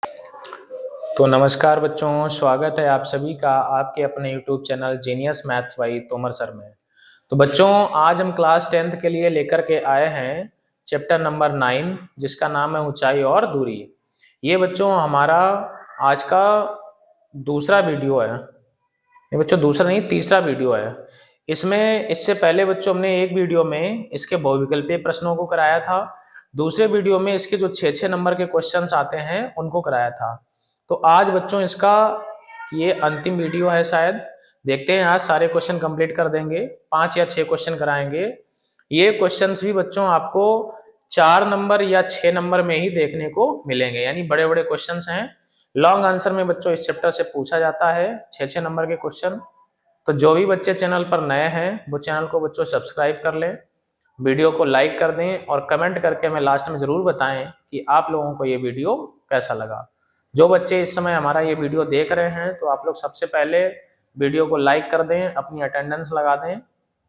तो नमस्कार बच्चों, स्वागत है आप सभी का आपके अपने YouTube channel genius maths by Tomar sir में। तो बच्चों, आज हम क्लास 10th के लिए लेकर के आए हैं चैप्टर नंबर 9, जिसका नाम है ऊंचाई और दूरी। ये बच्चों हमारा आज का दूसरा वीडियो है। ये बच्चों दूसरा नहीं, तीसरा वीडियो है। इसमें इससे पहले बच्चों हमने एक वीडियो में इसके बहुविकल्पीय प्रश्नों को कराया था। दूसरे वीडियो में इसके जो 6-6 नंबर के क्वेश्चंस आते हैं उनको कराया था। तो आज बच्चों इसका ये अंतिम वीडियो है शायद। देखते हैं आज सारे क्वेश्चन कंप्लीट कर देंगे। 5 या 6 क्वेश्चन कराएंगे। ये क्वेश्चंस भी बच्चों आपको 4 नंबर या 6 नंबर में ही देखने को मिलेंगे, यानी बड़े बड़े क्वेश्चंस हैं। लॉन्ग आंसर में बच्चों इस चैप्टर से पूछा जाता है 6-6 नंबर के क्वेश्चन। तो जो भी बच्चे चैनल पर नए हैं वो चैनल को बच्चों सब्सक्राइब कर लें, वीडियो को लाइक कर दें और कमेंट करके हमें लास्ट में जरूर बताएं कि आप लोगों को ये वीडियो कैसा लगा। जो बच्चे इस समय हमारा ये वीडियो देख रहे हैं तो आप लोग सबसे पहले वीडियो को लाइक कर दें, अपनी अटेंडेंस लगा दें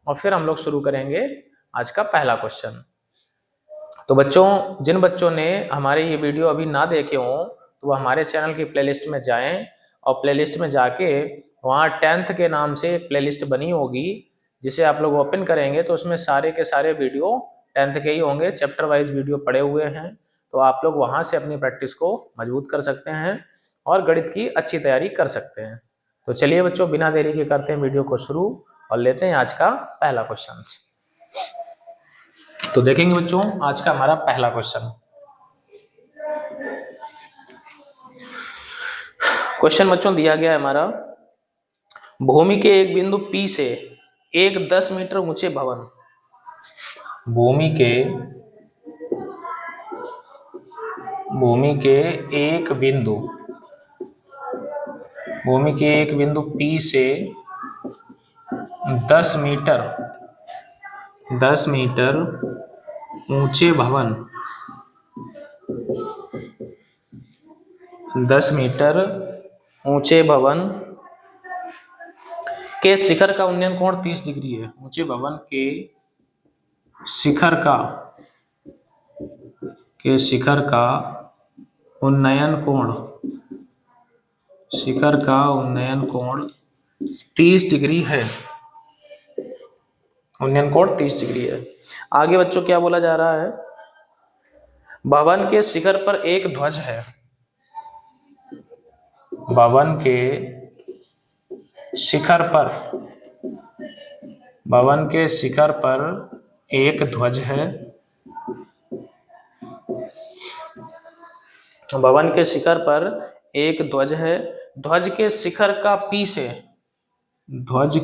और फिर हम लोग शुरू करेंगे आज का पहला क्वेश्चन। तो बच्चों, जिन बच्चों ने हमारे ये वीडियो अभी ना देखे हों तो वो हमारे चैनल की प्लेलिस्ट में जाएं और प्लेलिस्ट में जाके वहाँ 10th के नाम से प्लेलिस्ट बनी होगी, जिसे आप लोग ओपन करेंगे तो उसमें सारे के सारे वीडियो 10th के ही होंगे। चैप्टर वाइज वीडियो पड़े हुए हैं, तो आप लोग वहाँ से अपनी प्रैक्टिस को मजबूत कर सकते हैं और गणित की अच्छी तैयारी कर सकते हैं। तो चलिए बच्चों, बिना देरी के करते हैं वीडियो को शुरू और लेते हैं आज का पहला क्वेश्चन। तो देखेंगे बच्चों आज का हमारा पहला क्वेश्चन। क्वेश्चन बच्चों दिया गया है हमारा, भूमि के एक बिंदु P से एक 10 मीटर ऊंचे भवन, भूमि के एक बिंदु P से 10 मीटर ऊंचे भवन, 10 मीटर ऊंचे भवन के शिखर का उन्नयन कोण 30 डिग्री है। ऊंचे भवन के शिखर का उन्नयन कोण 30 डिग्री है। उन्नयन कोण 30 डिग्री है। आगे बच्चों क्या बोला जा रहा है, भवन के शिखर पर एक ध्वज है। भवन के शिखर पर एक ध्वज है। भवन के शिखर पर एक ध्वज है। ध्वज के शिखर का P से, ध्वज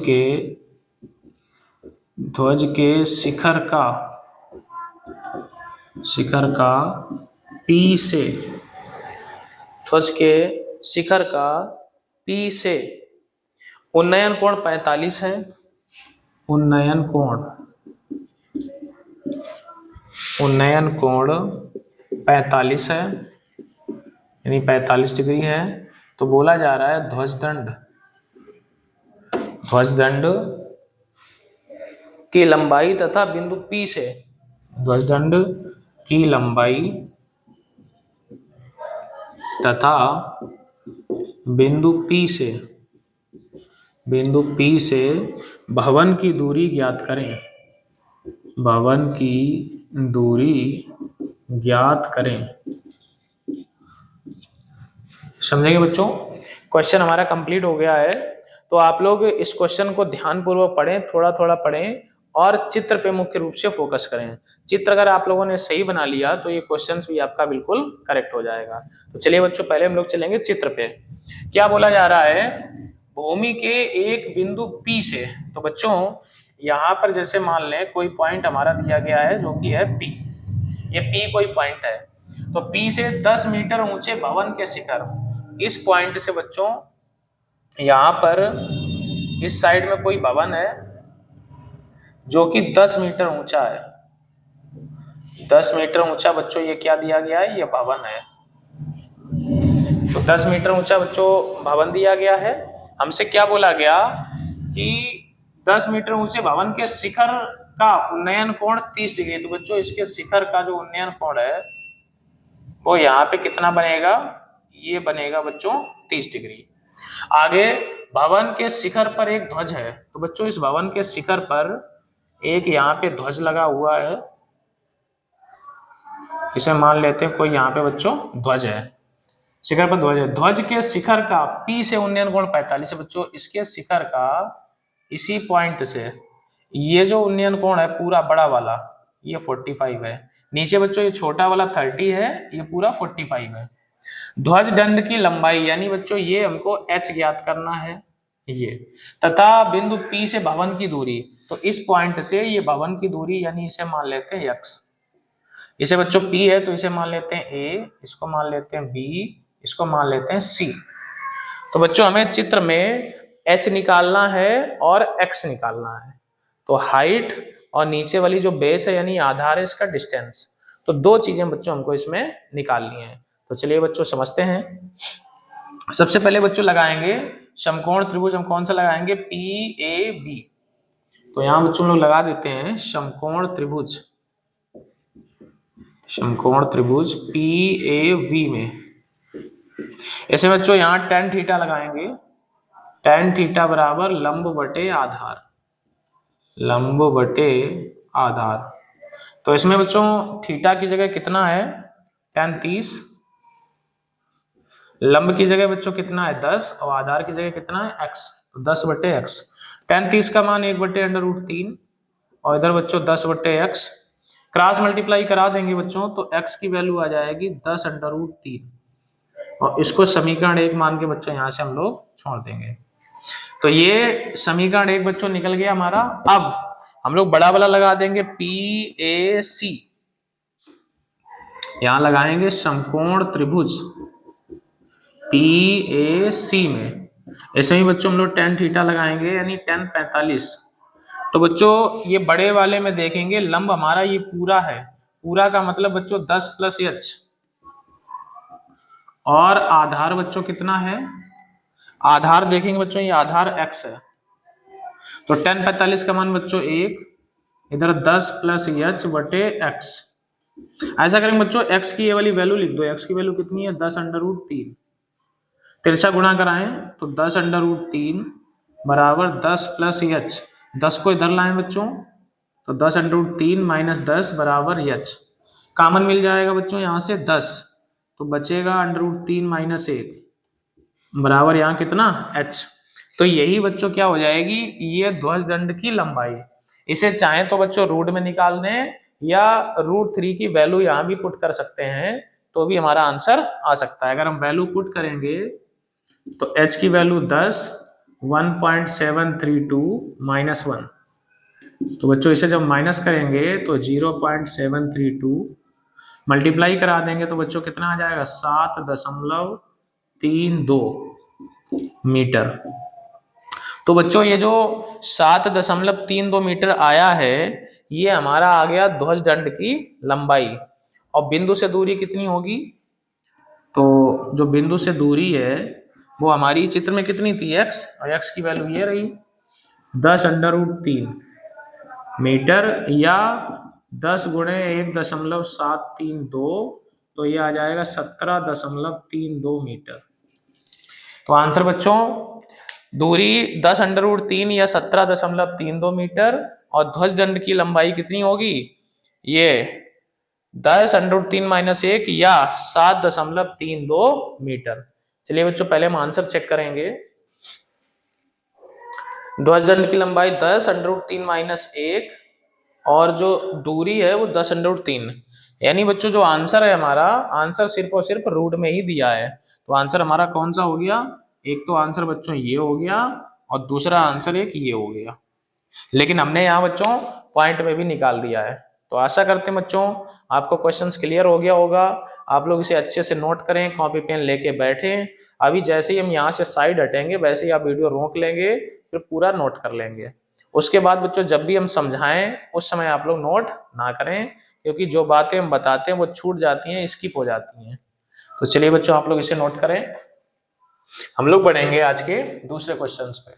के शिखर का P से, ध्वज के शिखर का P से उन्नयन कोण 45 है। उन्नयन कोण 45 है, यानी 45 डिग्री है। तो बोला जा रहा है ध्वजदंड की लंबाई तथा बिंदु P से, ध्वजदंड की लंबाई तथा बिंदु P से भवन की दूरी ज्ञात करें। भवन की दूरी ज्ञात करें। समझेंगे बच्चों? क्वेश्चन हमारा कंप्लीट हो गया है। तो आप लोग इस क्वेश्चन को ध्यानपूर्वक पढ़ें, थोड़ा थोड़ा पढ़ें और चित्र पे मुख्य रूप से फोकस करें। चित्र अगर आप लोगों ने सही बना लिया तो ये क्वेश्चंस भी आपका बिल्कुल करेक्ट हो जाएगा। तो चलिए बच्चों, पहले हम लोग चलेंगे चित्र पे। क्या बोला जा रहा है, भूमि के एक बिंदु P से। तो बच्चों यहाँ पर जैसे मान लें कोई पॉइंट हमारा दिया गया है जो कि है P। ये P कोई पॉइंट है, तो P से 10 मीटर ऊंचे भवन के शिखर, इस पॉइंट से बच्चों यहाँ पर इस साइड में कोई भवन है जो कि 10 मीटर ऊंचा है। 10 मीटर ऊंचा बच्चों ये क्या दिया गया है, ये भवन है। तो 10 मीटर ऊंचा बच्चों भवन दिया गया है। हमसे क्या बोला गया कि 10 मीटर ऊंचे भवन के शिखर का उन्नयन कोण 30 डिग्री। तो बच्चों इसके शिखर का जो उन्नयन कोण है वो यहाँ पे कितना बनेगा, ये बनेगा बच्चों 30 डिग्री। आगे भवन के शिखर पर एक ध्वज है, तो बच्चों इस भवन के शिखर पर एक यहाँ पे ध्वज लगा हुआ है, इसे मान लेते हैं कोई यहाँ पे बच्चों ध्वज है, शिखर पर ध्वज है। ध्वज के शिखर का P से उन्नयन कोण 45 है बच्चों। इसके शिखर का इसी पॉइंट से ये जो उन्नयन कोण है पूरा बड़ा वाला ये 45 है, नीचे बच्चों ये छोटा वाला 30 है, ये पूरा 45 है। ध्वज दंड की लंबाई यानी बच्चों ये हमको h ज्ञात करना है ये, तथा बिंदु P से भवन की दूरी, तो इस पॉइंट से ये भवन की दूरी यानी इसे मान लेते हैं x। इसे बच्चों P है तो इसे मान लेते हैं A, इसको मान लेते हैं B, इसको मान लेते हैं C। तो बच्चों हमें चित्र में h निकालना है और x निकालना है, तो हाइट और नीचे वाली जो बेस है यानी आधार है इसका डिस्टेंस, तो दो चीजें बच्चों हमको इसमें निकालनी है। तो चलिए बच्चों समझते हैं। सबसे पहले बच्चों लगाएंगे समकोण त्रिभुज, हम कौन सा लगाएंगे PAB। तो यहां बच्चों लोग लगा देते हैं समकोण त्रिभुज, समकोण त्रिभुज PAV में। ऐसे बच्चों यहाँ tan थीटा लगाएंगे, tan थीटा बराबर लंब बटे आधार, लंब बटे आधार। तो इसमें बच्चों थीटा की जगह कितना है tan 30, लंब की जगह बच्चों कितना है 10 और आधार की जगह कितना है x, तो 10 बटे x। tan 30 का मान 1 बटे √3 और इधर बच्चों 10 बटे x, क्रॉस मल्टीप्लाई करा देंगे बच्चों तो x की वैल्यू आ जाएगी 10√3 और इसको समीकरण 1 मान के बच्चों यहाँ से हम लोग छोड़ देंगे। तो ये समीकरण 1 बच्चों निकल गया हमारा। अब हम लोग बड़ा वाला लगा देंगे PAC, यहां लगाएंगे समकोण त्रिभुज PAC में। ऐसे ही बच्चों हम लोग tan थीटा लगाएंगे यानी tan 45। तो बच्चों ये बड़े वाले में देखेंगे लंब हमारा ये पूरा है, पूरा का मतलब बच्चों 10 प्लस h, और आधार बच्चों कितना है, आधार देखेंगे बच्चों ये आधार x है, तो tan 45 का मान बच्चों 1, इधर 10 प्लस h बटे x। ऐसा करेंगे बच्चों x की ये वाली वैल्यू लिख दो, x की वैल्यू कितनी है 10√3, तिरछा गुणा कराएं तो 10√3 बराबर 10 प्लस h, 10 को इधर लाएं बच्चों तो 10√3 माइनस 10 बराबर h, कॉमन मिल जाएगा बच्चों यहाँ से 10, तो बचेगा √3 माइनस 1 बराबर यहाँ कितना h। तो यही बच्चों क्या हो जाएगी ये ध्वज दंड की लंबाई। इसे चाहे तो बच्चों रूट में निकाल दें या √3 की वैल्यू यहाँ भी पुट कर सकते हैं, तो भी हमारा आंसर आ सकता है। अगर हम वैल्यू पुट करेंगे तो h की वैल्यू 10, 1.732 माइनस 1, तो बच्चों इसे जब माइनस करेंगे तो 0.732 मल्टीप्लाई करा देंगे तो बच्चों कितना आ जाएगा 7.32 मीटर। तो बच्चों ये जो 7.32 मीटर आया है ये हमारा आ गया ध्वज दंड की लंबाई। और बिंदु से दूरी कितनी होगी, तो जो बिंदु से दूरी है वो हमारी चित्र में कितनी थी x, और x की वैल्यू ये रही 10√3 मीटर या 10 गुणे 1.732, तो ये आ जाएगा 17.32 मीटर। तो आंसर बच्चों दूरी 10√3 या 17.32 मीटर और ध्वज दंड की लंबाई कितनी होगी ये 10√3 माइनस 1 या 7.32 मीटर। चलिए बच्चों पहले हम आंसर चेक करेंगे। ध्वज दंड की लंबाई 10√3 माइनस 1 और जो दूरी है वो 10√3, यानी बच्चों जो आंसर है हमारा आंसर सिर्फ और सिर्फ रूट में ही दिया है। तो आंसर हमारा कौन सा हो गया, एक तो आंसर बच्चों ये हो गया और दूसरा आंसर एक ये हो गया, लेकिन हमने यहाँ बच्चों पॉइंट में भी निकाल दिया है। तो आशा करते हैं बच्चों आपको क्वेश्चंस क्लियर हो गया होगा। आप लोग इसे अच्छे से नोट करें, कॉपी पेन लेके बैठें। अभी जैसे ही हम यहाँ से साइड हटेंगे वैसे ही आप वीडियो रोक लेंगे, फिर पूरा नोट कर लेंगे। उसके बाद बच्चों जब भी हम समझाएं उस समय आप लोग नोट ना करें, क्योंकि जो बातें हम बताते हैं वो छूट जाती हैं, स्किप हो जाती हैं। तो चलिए बच्चों आप लोग इसे नोट करें। हम लोग बढ़ेंगे आज के दूसरे क्वेश्चन पे।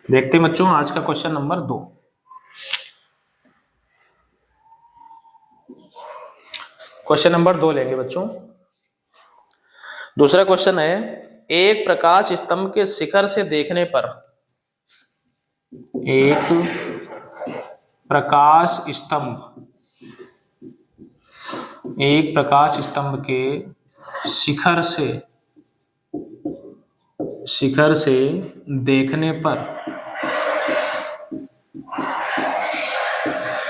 देखते हैं बच्चों आज का क्वेश्चन नंबर 2। क्वेश्चन नंबर 2 लेंगे बच्चों। दूसरा क्वेश्चन है, एक प्रकाश स्तंभ के शिखर से देखने पर, एक प्रकाश स्तंभ, एक प्रकाश स्तंभ के शिखर से देखने पर,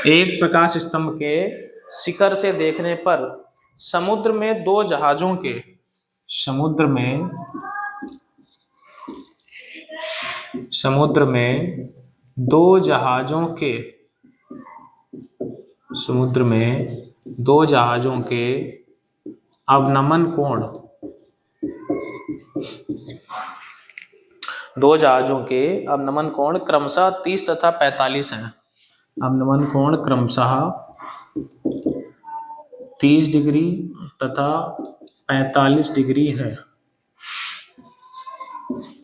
एक प्रकाश स्तंभ के शिखर से देखने पर समुद्र में दो जहाजों के, समुद्र में दो जहाजों के, समुद्र में दो जहाजों के अवनमन कोण, दो जहाजों के अवनमन कोण क्रमशः 30 तथा 45 हैं। अवनमन कोण क्रमशः 30 डिग्री तथा 45 डिग्री है।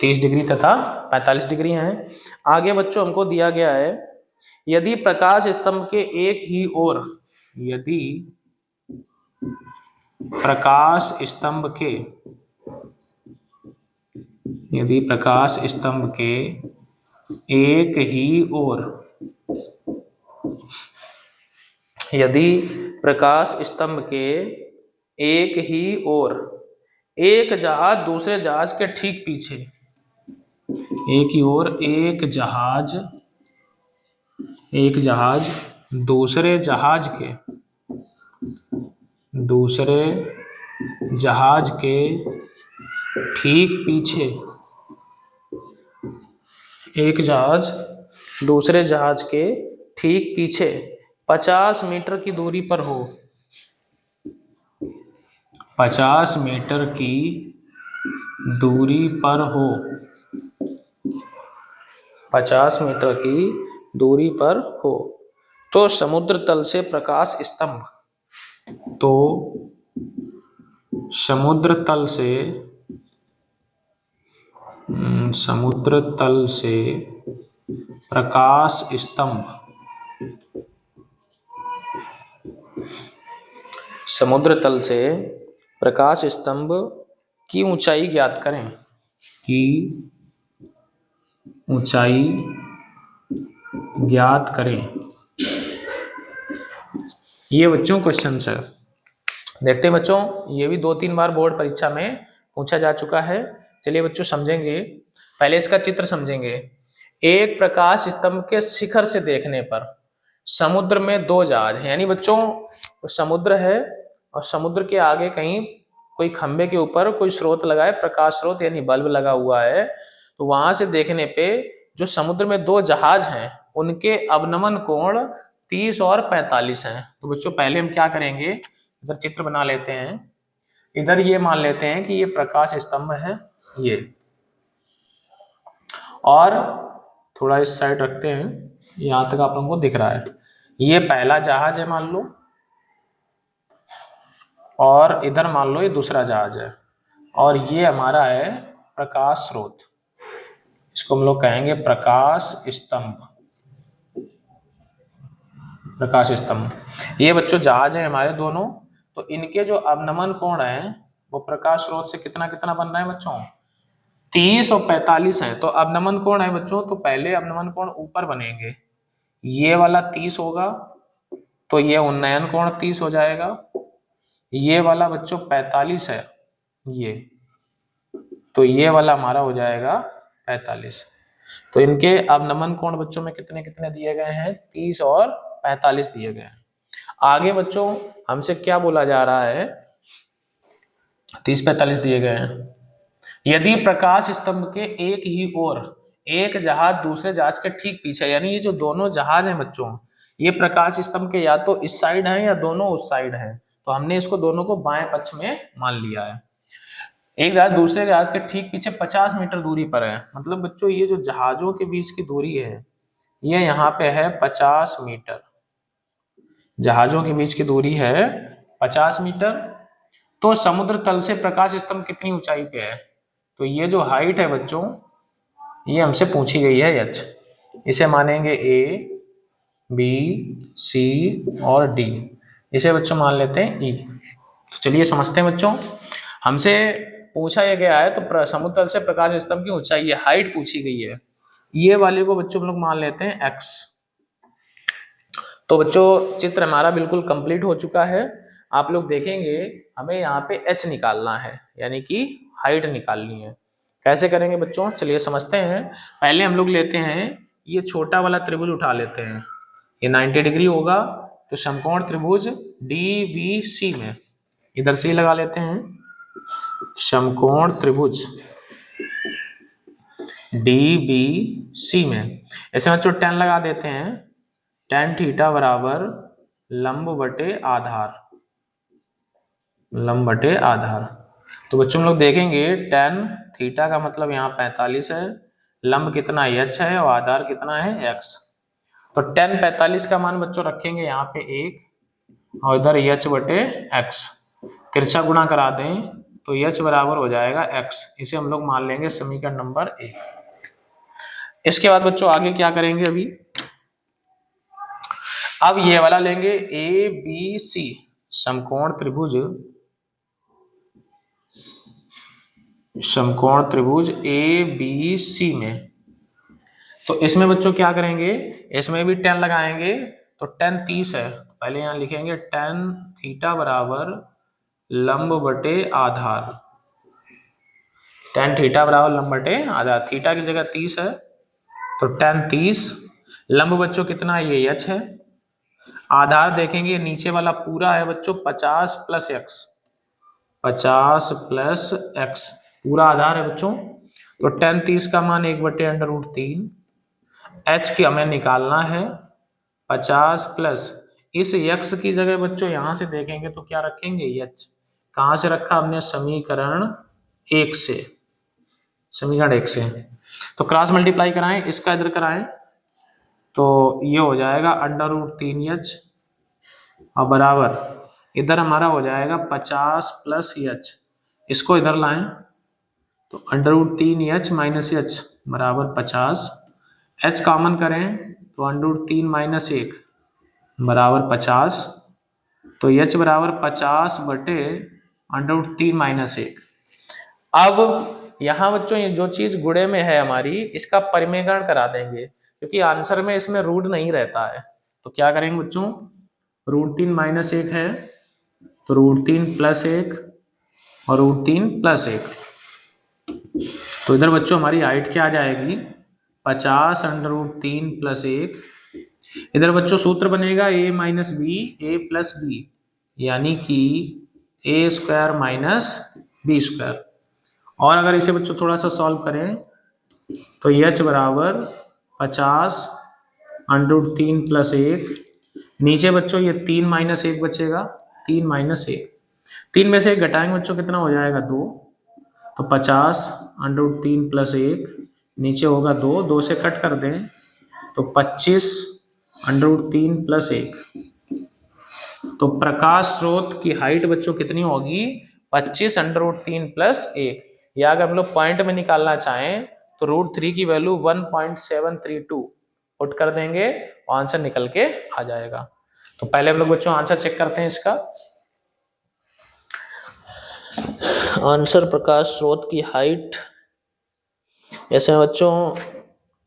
30 डिग्री तथा 45 डिग्री हैं। आगे बच्चों हमको दिया गया है, यदि प्रकाश स्तंभ के एक ही ओर, यदि प्रकाश स्तंभ के एक ही ओर, यदि प्रकाश स्तंभ के एक ही ओर एक जहाज दूसरे जहाज के ठीक पीछे, एक ही ओर एक जहाज दूसरे जहाज के ठीक पीछे, एक जहाज दूसरे जहाज के ठीक पीछे 50 मीटर की दूरी पर हो, 50 मीटर की दूरी पर हो, 50 मीटर की दूरी पर हो, तो समुद्र तल से प्रकाश स्तंभ, तो समुद्र तल से प्रकाश स्तंभ, समुद्र तल से प्रकाश स्तंभ की ऊंचाई ज्ञात करें, की ऊंचाई ज्ञात करें। ये बच्चों क्वेश्चन है। देखते हैं बच्चों, ये भी 2-3 बार बोर्ड परीक्षा में पूछा जा चुका है। चलिए बच्चों समझेंगे, पहले इसका चित्र समझेंगे। एक प्रकाश स्तंभ के शिखर से देखने पर समुद्र में दो जहाज हैं, यानी बच्चों समुद्र है और समुद्र के आगे कहीं कोई खंबे के ऊपर कोई स्रोत लगा है, प्रकाश स्रोत यानी बल्ब लगा हुआ है, तो वहां से देखने पे जो समुद्र में दो जहाज हैं उनके अवनमन कोण 30 और 45 हैं। तो बच्चों पहले हम क्या करेंगे, इधर चित्र बना लेते हैं। इधर ये मान लेते हैं कि ये प्रकाश स्तंभ है ये, और थोड़ा इस साइड रखते हैं, यहां तक आप लोगों को दिख रहा है। ये पहला जहाज है मान लो, और इधर मान लो ये दूसरा जहाज है, और ये हमारा है प्रकाश स्रोत, इसको हम लोग कहेंगे प्रकाश स्तंभ। प्रकाश स्तंभ ये बच्चों जहाज है हमारे दोनों, तो इनके जो अवनमन कोण है वो प्रकाश स्रोत से कितना कितना बन रहा है बच्चों, 30 और 45 है। तो अवनमन कोण है बच्चों, तो पहले अवनमन कोण ऊपर बनेंगे, ये वाला 30 होगा तो ये उन्नयन कोण 30 हो जाएगा, ये वाला बच्चों 45 है ये, तो ये वाला हमारा हो जाएगा 45। तो इनके अवनमन कोण बच्चों में कितने कितने दिए गए हैं, 30 और 45 दिए गए हैं। आगे बच्चों हमसे क्या बोला जा रहा है, 30-45 दिए गए हैं। यदि प्रकाश स्तंभ के एक ही ओर एक जहाज दूसरे जहाज के ठीक पीछे, यानी ये जो दोनों जहाज हैं बच्चों, ये प्रकाश स्तंभ के या तो इस साइड है या दोनों उस साइड है, तो हमने इसको दोनों को बाएं पक्ष में मान लिया है। एक जहाज दूसरे जहाज के ठीक पीछे 50 मीटर दूरी पर है, मतलब बच्चों ये जो जहाजों के बीच की दूरी है ये यहाँ पे है 50 मीटर, जहाजों के बीच की दूरी है 50 मीटर। तो समुद्र तल से प्रकाश स्तंभ कितनी ऊंचाई पे है, तो ये जो हाइट है बच्चों ये हमसे पूछी गई है एच। इसे मानेंगे ए, बी, सी और डी। इसे बच्चों मान लेते हैं ई। तो चलिए समझते हैं बच्चों। हमसे पूछा यह गया है तो समुद्र तल से प्रकाश स्तंभ की ऊंचाई है, हाइट पूछी गई है। ये वाले को बच्चों हम लोग मान लेते हैं एक्स। तो बच्चों चित्र हमारा बिल्कुल कंप्लीट हो चुका है। आप लोग देखेंगे हमें यहाँ पे एच निकालना है, यानी कि हाइट निकालनी है। कैसे करेंगे बच्चों, चलिए समझते हैं। पहले हम लोग लेते हैं ये छोटा वाला त्रिभुज उठा लेते हैं। ये 90 डिग्री होगा, तो समकोण त्रिभुज DBC में इधर से ही लगा लेते हैं। समकोण त्रिभुज DBC में ऐसे बच्चों tan लगा देते हैं। tan थीटा बराबर लंब बटे आधार, लंब बटे आधार। तो बच्चों हम लोग देखेंगे tan थीटा का मतलब यहाँ 45 है, लंब कितना h है और आधार कितना है x। तो tan 45 का मान बच्चों रखेंगे यहाँ पे 1 और इधर h बटे x। तिरछा गुणा करा दें तो h बराबर हो जाएगा x। इसे हम लोग मान लेंगे समीकरण नंबर 1। इसके बाद बच्चों आगे क्या करेंगे, अभी अब ये वाला लेंगे ABC समकोण त्रिभुज, समकोण त्रिभुज ABC में। तो इसमें बच्चों क्या करेंगे, इसमें भी tan लगाएंगे। तो tan 30 है, पहले यहां लिखेंगे tan थीटा बराबर लंब बटे आधार। tan थीटा बराबर लंब बटे आधार, थीटा की जगह 30 है तो tan 30। लंब बच्चों कितना है, ये h है। आधार देखेंगे नीचे वाला पूरा है बच्चों 50 प्लस x, 50 प्लस x पूरा आधार है बच्चों। तो tan 30 का मान 1/√3। h की हमें निकालना है 50 प्लस इस x की जगह बच्चों यहां से देखेंगे तो क्या रखेंगे, h कहां से रखा हमने, समीकरण 1 से, समीकरण 1 से। तो क्रॉस मल्टीप्लाई कराएं, इसका इधर कराएं तो ये हो जाएगा √3h और बराबर इधर हमारा हो जाएगा 50 प्लस h। इसको इधर लाएं तो √3h माइनस h बराबर 50। h कॉमन करें तो √3 माइनस 1 बराबर 50। तो h बराबर 50 बटे √3 माइनस 1। अब यहाँ बच्चों ये जो चीज गुणे में है हमारी, इसका परिमेयकरण करा देंगे क्योंकि आंसर में इसमें रूट नहीं रहता है। तो क्या करेंगे बच्चों, √3 माइनस 1 है तो √3 प्लस 1 और √3 प्लस 1। तो इधर बच्चों हमारी हाइट क्या आ जाएगी, 50 √3 प्लस 1। इधर बच्चों सूत्र बनेगा a minus B a plus B, यानी कि a² माइनस b²। और अगर इसे बच्चों थोड़ा सा सॉल्व करें तो h बराबर 50 √3 प्लस 1। नीचे बच्चों ये 3 माइनस 1 बचेगा, 3 माइनस 1, 3 में से 1 घटाएंगे बच्चों कितना हो जाएगा 2। तो 50 √3 प्लस 1 नीचे होगा 2, 2 से कट कर दें तो 25 √3 प्लस 1। तो प्रकाश स्रोत की हाइट बच्चों कितनी होगी, 25 √3 प्लस 1। या अगर हम लोग पॉइंट में निकालना चाहें तो √3 की वैल्यू 1.732 पुट कर देंगे, आंसर निकल के आ जाएगा। तो पहले हम लोग बच्चों आंसर चेक करते हैं इसका। आंसर प्रकाश स्रोत की हाइट, ऐसे बच्चों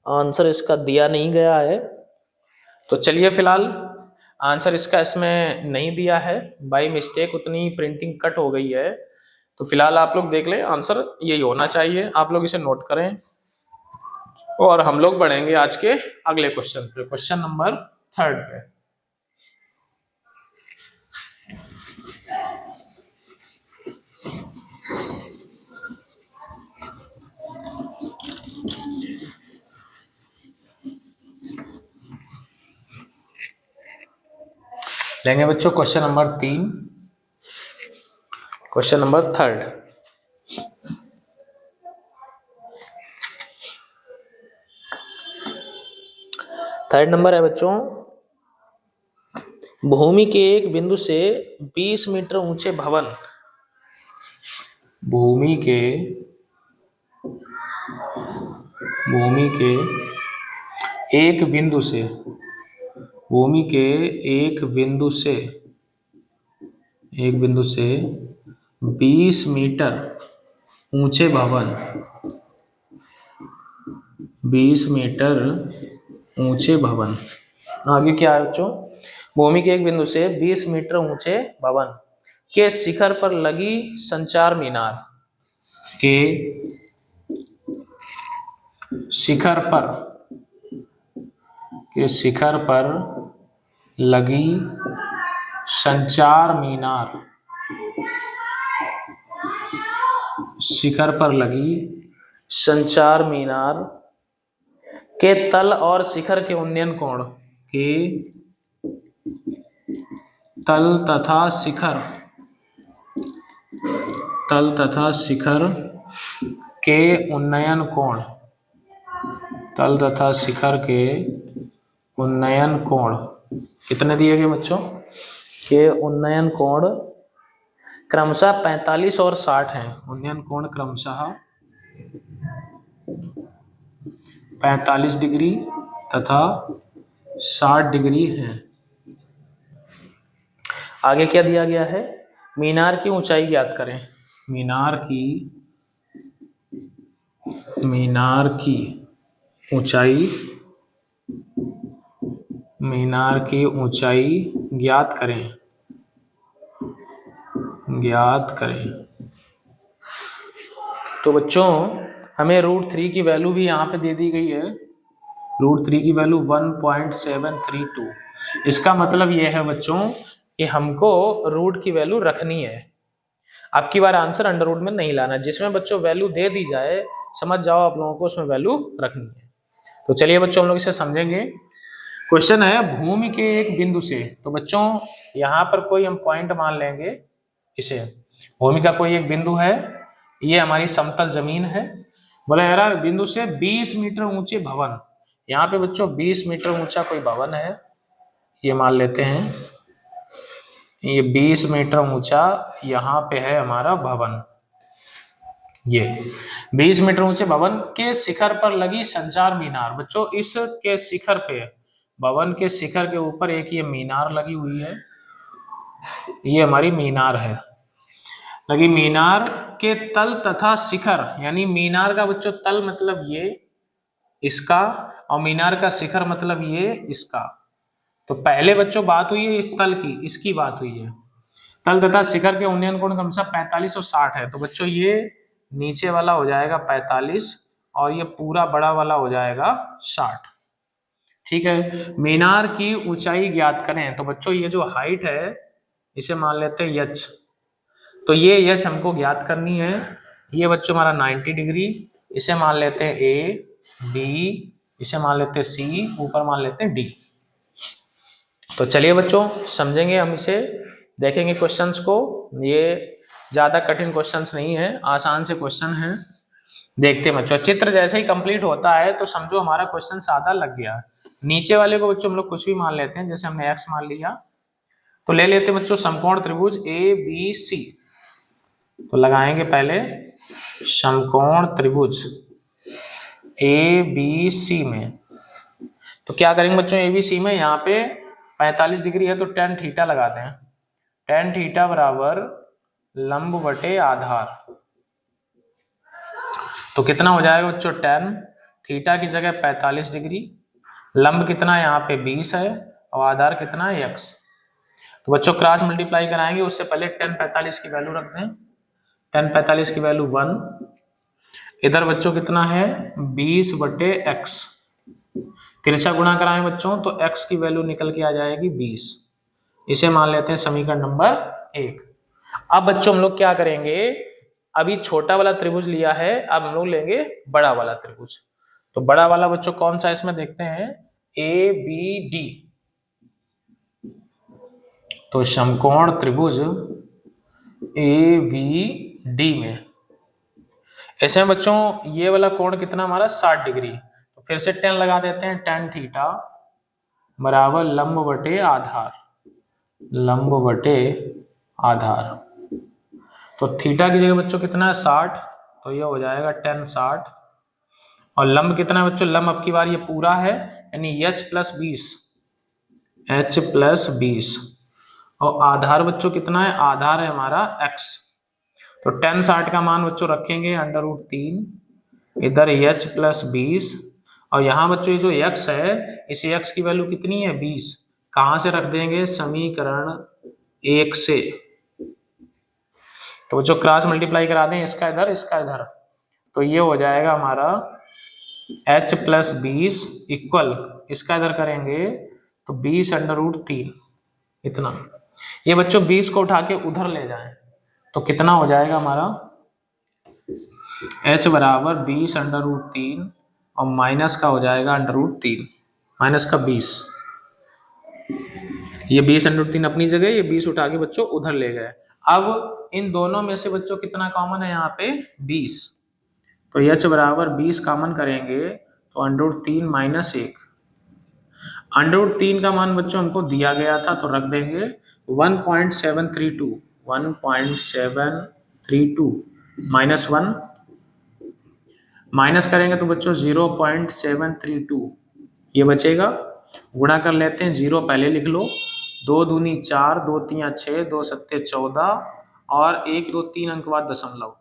आंसर इसका दिया नहीं गया है, तो चलिए फिलहाल आंसर इसका इसमें नहीं दिया है, बाय मिस्टेक उतनी प्रिंटिंग कट हो गई है। तो फिलहाल आप लोग देख लें, आंसर यही होना चाहिए, आप लोग इसे नोट करें। और हम लोग बढ़ेंगे आज के अगले क्वेश्चन पे, क्वेश्चन नंबर 3 पे। लेंगे बच्चों question number 3, question number 3। Third number है बच्चों, भूमि के एक बिंदु से 20 मीटर ऊंचे भवन, भूमि के भूमि के एक बिंदु से, भूमि के एक बिंदु से 20 मीटर ऊंचे भवन, 20 मीटर ऊंचे भवन। आगे क्या है बच्चों, भूमि के एक बिंदु से 20 मीटर ऊंचे भवन के शिखर पर लगी संचार मीनार के शिखर पर लगी संचार मीनार, शिखर पर लगी संचार मीनार के तल और शिखर के उन्नयन कोण के तल तथा शिखर के उन्नयन कोण, तल तथा शिखर के उन्नयन कोण कितने दिए गए बच्चों, के उन्नयन कोण क्रमशः 45 और 60 हैं। उन्नयन कोण क्रमशः 45 डिग्री तथा 60 डिग्री है। आगे क्या दिया गया है, मीनार की ऊंचाई ज्ञात करें। मीनार की ऊंचाई ज्ञात करें। तो बच्चों हमें √3 की वैल्यू भी यहाँ पे दे दी गई है, √3 की वैल्यू 1.732। इसका मतलब यह है बच्चों कि हमको रूट की वैल्यू रखनी है। अब की बार आंसर अंडर रूट में नहीं लाना, जिसमें बच्चों वैल्यू दे दी जाए समझ जाओ आप लोगों को उसमें वैल्यू रखनी है। तो चलिए बच्चों हम लोग इसे समझेंगे। क्वेश्चन है भूमि के एक बिंदु से, तो बच्चों यहाँ पर कोई हम पॉइंट मान लेंगे, इसे भूमि का कोई एक बिंदु है, ये हमारी समतल जमीन है। बोला यार बिंदु से 20 मीटर ऊंचे भवन, यहाँ पे बच्चों 20 मीटर ऊंचा कोई भवन है, ये मान लेते हैं, ये 20 मीटर ऊंचा यहाँ पे है हमारा भवन। ये 20 मीटर ऊंचे भवन के शिखर पर लगी संचार मीनार। बच्चों इस के शिखर पे, भवन के शिखर के ऊपर एक ये मीनार लगी हुई है, ये हमारी मीनार है लगी। मीनार के तल तथा शिखर, यानी मीनार का बच्चों तल मतलब ये इसका, और मीनार का शिखर मतलब ये इसका। तो पहले बच्चों बात हुई है इस तल की, इसकी बात हुई है। तल तथा शिखर के उन्नयन कोण क्रमशः 45 और 60 है। तो बच्चों ये नीचे वाला हो जाएगा 45 और ये पूरा बड़ा वाला हो जाएगा 60। ठीक है, मीनार की ऊंचाई ज्ञात करें। तो बच्चों ये जो हाइट है इसे मान लेते हैं यच, तो ये यच हमको ज्ञात करनी है। ये बच्चों हमारा 90 डिग्री, इसे मान लेते हैं ए, बी, इसे मान लेते हैं सी, ऊपर मान लेते हैं डी। तो चलिए बच्चों समझेंगे हम इसे, देखेंगे क्वेश्चंस को। ये ज्यादा कठिन क्वेश्चंस नहीं है, आसान से क्वेश्चन है। देखते हैं बच्चों, चित्र जैसे ही कंप्लीट होता है तो समझो हमारा क्वेश्चन सादा लग गया। नीचे वाले को बच्चों हम लोग कुछ भी मान लेते हैं, जैसे हमने एक्स मान लिया, तो ले लेते हैं बच्चों समकोण त्रिभुज ए बी सी। तो लगाएंगे पहले समकोण त्रिभुज ए बी सी में। तो क्या करेंगे बच्चों, ए बी सी में यहाँ पे 45 डिग्री है तो tan थीटा लगाते हैं। tan थीटा बराबर लंब बटे आधार। तो कितना हो जाएगा बच्चों, tan थीटा की जगह 45 डिग्री, लंब कितना है यहाँ पे 20 है और आधार कितना है x। तो बच्चों क्रॉस मल्टीप्लाई कराएंगे, उससे पहले tan 45 की वैल्यू रख दें। tan 45 की वैल्यू 1, इधर बच्चों कितना है 20 बटे x, तिरछा गुणा कराएं बच्चों तो x की वैल्यू निकल के आ जाएगी 20। इसे मान लेते हैं समीकरण नंबर 1। अब बच्चों हम लोग क्या करेंगे, अभी छोटा वाला त्रिभुज लिया है, अब हम लोग लेंगे बड़ा वाला त्रिभुज। तो बड़ा वाला बच्चों कौन सा, इसमें देखते हैं ए बी डी। तो समकोण त्रिभुज ए बी डी में ऐसे में बच्चों ये वाला कोण कितना हमारा 60 डिग्री। तो फिर से tan लगा देते हैं, tan थीटा बराबर लंब बटे आधार, लंब बटे आधार। तो थीटा की जगह बच्चों कितना है 60, तो ये हो जाएगा tan 60 और लंब कितना है बच्चों, लंब अब की बार ये पूरा है, यानी h+20 और आधार बच्चों कितना है, आधार है हमारा x। तो tan 60 का मान बच्चों रखेंगे √3, इधर h+20 और यहाँ बच्चों ये जो x है, इस x की वैल्यू कितनी है 20, कहाँ से रख देंगे, समीकरण 1 से। तो बच्चों क्रॉस मल्टीप्लाई करा दें, इसका इधर इसका इधर, तो ये हो जाएगा हमारा h+20 इक्वल, इसका इधर करेंगे तो 20√3 इतना। ये बच्चों 20 को उठा के उधर ले जाएं तो कितना हो जाएगा हमारा, h बराबर 20√3 और माइनस का हो जाएगा √3, माइनस का 20। ये 20√3 अपनी जगह, ये 20 उठा के बच्चों उधर ले गए। अब इन दोनों में से बच्चों कितना कॉमन है यहाँ पे, 20, तो h बराबर 20 कॉमन करेंगे तो √3 माइनस 1, √3 का मान बच्चों हमको दिया गया था तो रख देंगे 1.732, 1.732 माइनस 1, माइनस करेंगे तो बच्चों 0.732 ये बचेगा, गुणा कर लेते हैं, 0 पहले लिख लो, 2 दूनी 4, 2 तियां 6, 2 सत्ते 14 और 1 2 3 अंक बाद दशमलव,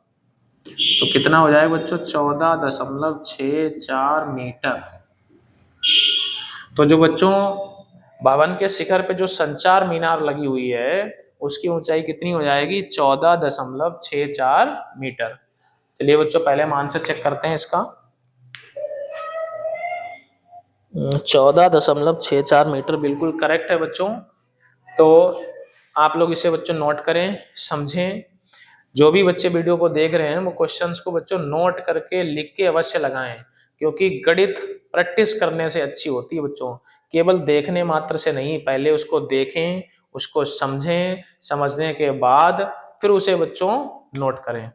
तो कितना हो जाएगा बच्चों 14.64 मीटर। तो जो बच्चों भवन के शिखर पे जो संचार मीनार लगी हुई है उसकी ऊंचाई कितनी हो जाएगी, 14.64 मीटर। चलिए बच्चों पहले मान से चेक करते हैं इसका, 14.64 मीटर बिल्कुल करेक्ट है बच्चों। तो आप लोग इसे बच्चों नोट करें, समझें, जो भी बच्चे वीडियो को देख रहे हैं वो क्वेश्चंस को बच्चों नोट करके लिख के अवश्य लगाएं, क्योंकि गणित प्रैक्टिस करने से अच्छी होती है बच्चों, केवल देखने मात्र से नहीं, पहले उसको देखें, उसको समझें, समझने के बाद फिर उसे बच्चों नोट करें।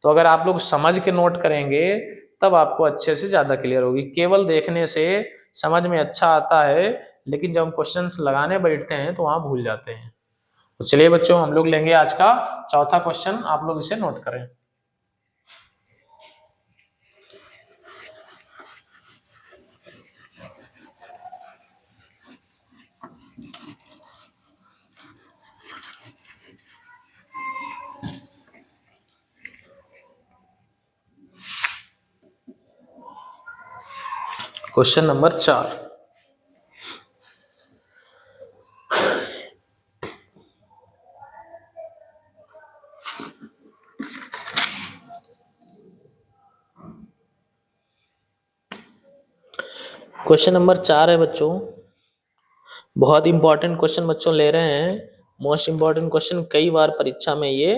तो अगर आप लोग समझ के नोट करेंगे तब आपको अच्छे से ज्यादा क्लियर होगी। केवल देखने से समझ में अच्छा आता है, लेकिन जब हम क्वेश्चंस लगाने बैठते हैं तो वहां भूल जाते हैं। तो चलिए बच्चों हम लोग लेंगे आज का चौथा क्वेश्चन, आप लोग इसे नोट करें। क्वेश्चन नंबर 4, क्वेश्चन नंबर 4 है बच्चों, बहुत इंपॉर्टेंट क्वेश्चन बच्चों ले रहे हैं, मोस्ट इंपॉर्टेंट क्वेश्चन, कई बार परीक्षा में ये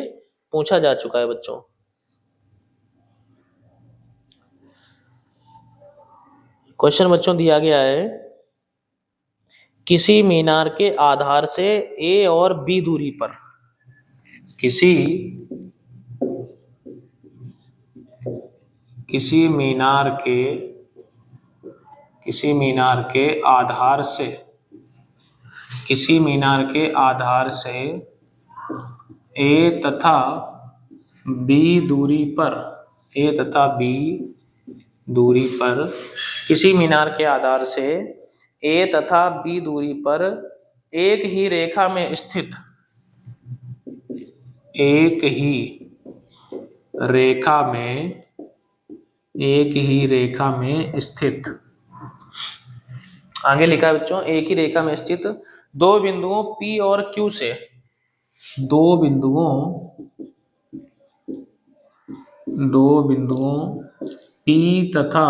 पूछा जा चुका है बच्चों। क्वेश्चन बच्चों दिया गया है, किसी मीनार के आधार से ए और बी दूरी पर, किसी मीनार के आधार से, किसी मीनार के आधार से ए तथा बी दूरी पर, ए तथा बी दूरी पर, किसी मीनार के आधार से ए तथा बी दूरी पर एक ही रेखा में स्थित, एक ही रेखा में, एक ही रेखा में स्थित, आगे लिखा है बच्चों, एक ही रेखा में स्थित दो बिंदुओं P और Q से, दो बिंदुओं P तथा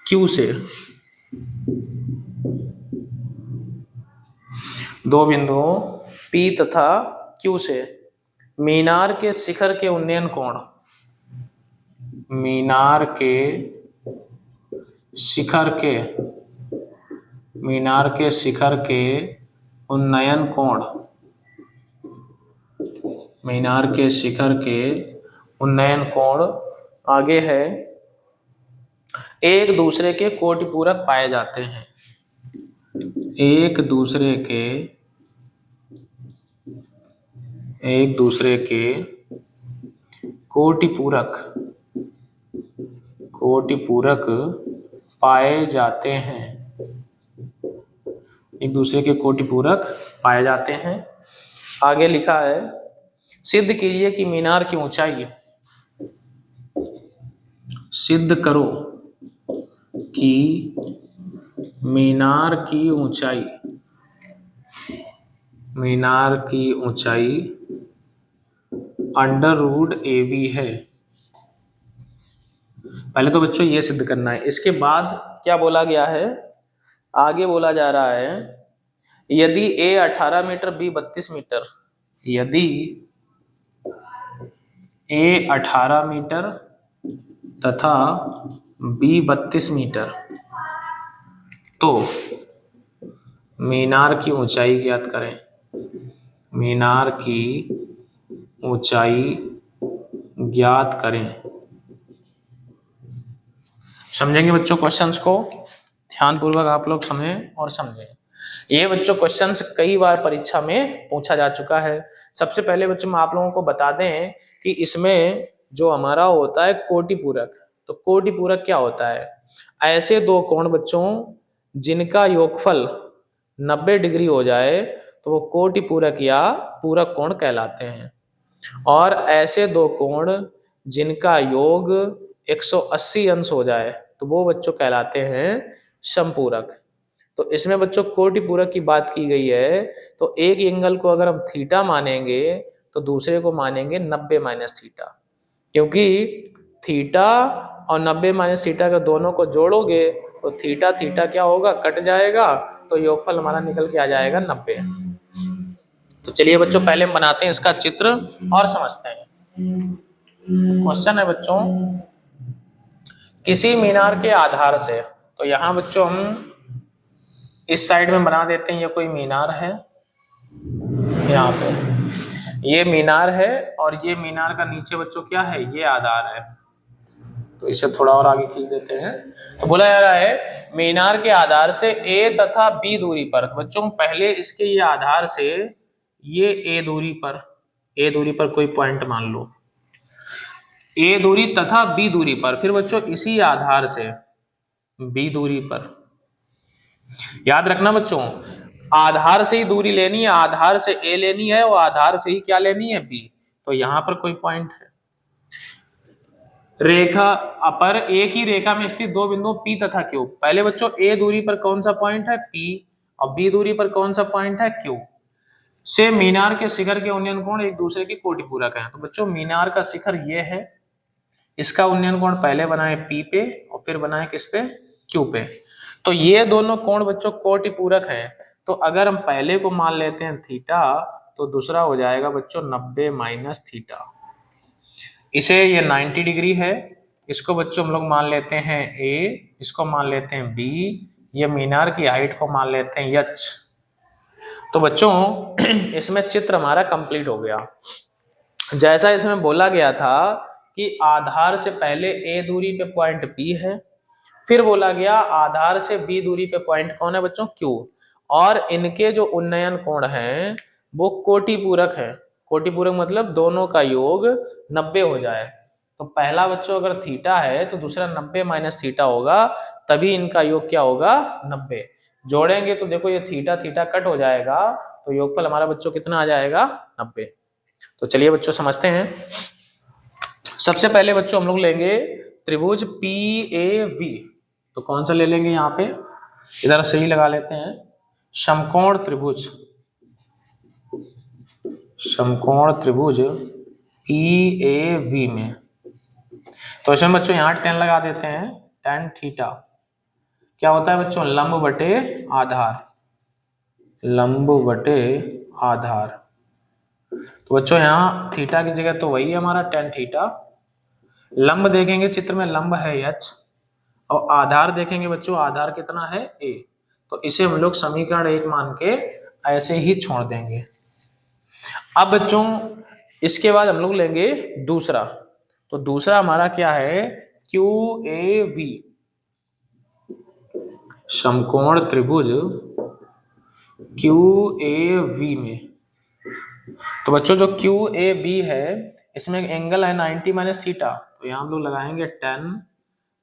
Q से, दो बिंदुओं P तथा Q से मीनार के शिखर के उन्नयन कोण, मीनार के शिखर के, मीनार के शिखर के उन्नयन कोण, मीनार के शिखर के उन्नयन कोण आगे है, एक दूसरे के कोटि पूरक पाए जाते हैं, एक दूसरे के कोटि कोटि पूरक पाए जाते हैं, एक दूसरे के कोटि पूरक पाए जाते हैं। आगे लिखा है सिद्ध कीजिए कि मीनार की ऊंचाई, सिद्ध करो कि मीनार की ऊंचाई, मीनार की ऊंचाई अंडर रूट AB है। पहले तो बच्चों ये सिद्ध करना है। इसके बाद क्या बोला गया है, आगे बोला जा रहा है यदि A 18 मीटर B 32 मीटर, यदि A 18 मीटर तथा B 32 मीटर तो मीनार की ऊंचाई ज्ञात करें, मीनार की ऊंचाई ज्ञात करें। समझेंगे बच्चों क्वेश्चंस को, ध्यानपूर्वक आप लोग समझें और समझें। ये बच्चों क्वेश्चंस कई बार परीक्षा में पूछा जा चुका है। सबसे पहले बच्चों हम आप लोगों को बता दें कि इसमें जो हमारा होता है कोटि पूरक, तो कोटि पूरक क्या होता है, ऐसे दो कोण बच्चों जिनका योगफल 90 डिग्री हो जाए तो वो कोटि पूरक या पूरक कोण कहलाते हैं, और ऐसे दो कोण जिनका योग 180 अंश हो जाए तो वो बच्चों कहलाते हैं समपूरक। तो इसमें बच्चों कोटि पूरक की बात की गई है, तो एक एंगल को अगर हम थीटा मानेंगे तो दूसरे को मानेंगे 90 माइनस थीटा, क्योंकि थीटा और 90 माइनस थीटा का दोनों को जोड़ोगे तो थीटा थीटा क्या होगा, कट जाएगा, तो योगफल हमारा निकल के आ जाएगा 90। तो चलिए बच्चों पहले हम बनाते हैं इसका चित्र और समझते हैं। क्वेश्चन है बच्चों किसी मीनार के आधार से, तो यहां बच्चों हम इस साइड में बना देते हैं, ये कोई मीनार है, यहाँ पे ये मीनार है और ये मीनार का नीचे बच्चों क्या है, ये आधार है। तो इसे थोड़ा और आगे खींच देते हैं। तो बोला जा रहा है मीनार के आधार से A तथा B दूरी पर, तो बच्चों पहले इसके ये आधार से ये A दूरी पर कोई पॉइंट मान लो, A दूरी तथा B दूरी पर, फिर बच्चों इसी आधार से B दूरी पर, याद रखना बच्चों आधार से ही दूरी लेनी है, आधार से A लेनी है और आधार से ही क्या लेनी है, B। तो यहां पर कोई पॉइंट है, रेखा पर एक ही रेखा में स्थित दो बिंदु P तथा Q। पहले बच्चों A दूरी पर कौन सा पॉइंट है, P, और B दूरी पर कौन सा पॉइंट है, Q से मीनार के शिखर के उन्नयन कोण एक दूसरे के कोटि पूरक हैं। तो बच्चों मीनार का शिखर ये है, इसका उन्नयन कोण पहले बनाए P पे और फिर बनाए किस पे, Q पे। तो ये दोनों कोण बच्चों कोटि पूरक हैं, तो अगर हम पहले को मान लेते हैं थीटा तो दूसरा हो जाएगा बच्चों 90 माइनस थीटा। इसे ये 90 डिग्री है, इसको बच्चों हम लोग मान लेते हैं A, इसको मान लेते हैं B, ये मीनार की हाइट को मान लेते हैं H। तो बच्चों इसमें चित्र हमारा कंप्लीट हो गया। जैसा इसमें बोला गया था कि आधार से पहले A दूरी पे पॉइंट P है, फिर बोला गया आधार से B दूरी पे पॉइंट कौन है बच्चों, Q, और इनके जो उन्नयन कोण हैं वो कोटि पूरक है। कोटि पूरक मतलब दोनों का योग 90 हो जाए। तो पहला बच्चों अगर थीटा है तो दूसरा 90 माइनस थीटा होगा, तभी इनका योग क्या होगा, 90। जोड़ेंगे तो देखो ये थीटा थीटा कट हो जाएगा, तो योगफल हमारा बच्चों कितना आ जाएगा, 90। तो चलिए बच्चों समझते हैं। सबसे पहले बच्चों हम लोग लेंगे त्रिभुज PAV। तो कौन सा ले लेंगे, यहाँ पे इधर सही लगा लेते हैं, समकोण त्रिभुज, समकोण त्रिभुज PAV में। तो इसमें बच्चों यहाँ 10 लगा देते हैं, tan थीटा क्या होता है बच्चों, लंब बटे आधार, लंब बटे आधार। तो बच्चों यहाँ थीटा की जगह तो वही है हमारा tan थीटा, लंब देखेंगे चित्र में लंब है H, और आधार देखेंगे बच्चों आधार कितना है A। तो इसे हम लोग समीकरण 1 मान के ऐसे ही छोड़ देंगे। अब बच्चों इसके बाद हम लोग लेंगे दूसरा, तो दूसरा हमारा क्या है, QAV, समकोण त्रिभुज QAV में। तो बच्चों जो QAB है इसमें एंगल है 90 माइनस थीटा, तो यहाँ हम लोग लगाएंगे tan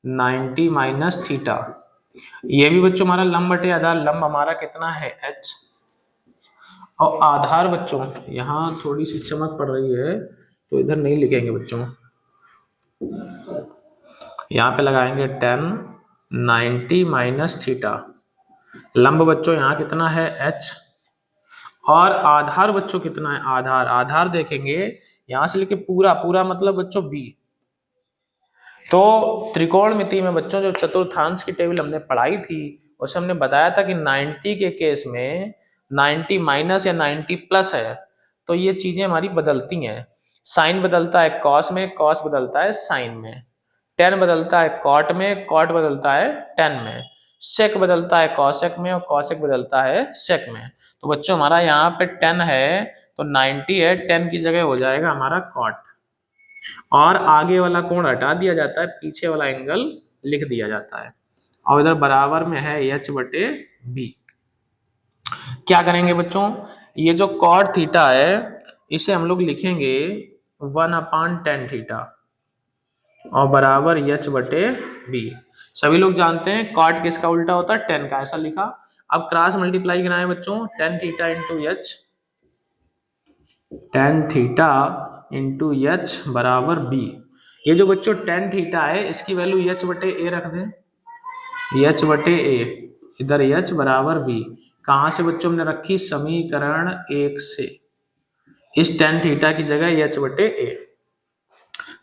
90 माइनस थीटा। ये भी बच्चों हमारा लंब बटे आधार, लंब हमारा कितना है h, और आधार बच्चों यहाँ थोड़ी सी चमक पड़ रही है तो इधर नहीं लिखेंगे बच्चों, यहाँ पे लगाएंगे 10 90 माइनस थीटा। लंब बच्चों यहाँ कितना है h, और आधार बच्चों कितना है, आधार आधार देखेंगे यहां से लेके पूरा पूरा मतलब बच्चों b। तो त्रिकोणमिति में बच्चों जो चतुर्थांश की टेबल हमने पढ़ाई थी उसमें हमने बताया था कि 90 के केस में 90 माइनस या 90 प्लस है तो ये चीजें हमारी बदलती हैं। साइन बदलता है कॉस में, कॉस बदलता है साइन में, टेन बदलता है कॉट में, कॉट बदलता है टेन में, सेक बदलता है कॉसेक में और कॉसेक बदलता है सेक में। तो बच्चों हमारा यहाँ पे 10 है तो 90 है, 10 की जगह हो जाएगा हमारा कॉट, और आगे वाला कोण हटा दिया जाता है, पीछे वाला एंगल लिख दिया जाता है, और इधर बराबर में है h बटे b। क्या करेंगे बच्चों, ये जो कॉट थीटा है इसे हम लोग लिखेंगे 1/tan थीटा और बराबर h बटे b। सभी लोग जानते हैं कॉट किसका उल्टा होता है, टेन का, ऐसा लिखा। अब क्रॉस मल्टीप्लाई कराएं बच्चों, tan theta into h, tan theta into h बराबर b। ये जो बच्चों tan थीटा है इसकी वैल्यू h बटे a रख दें, h बटे a, इधर h बराबर b। कहां से बच्चों हमने रखी, समीकरण 1 से, इस tan थीटा की जगह h बटे a।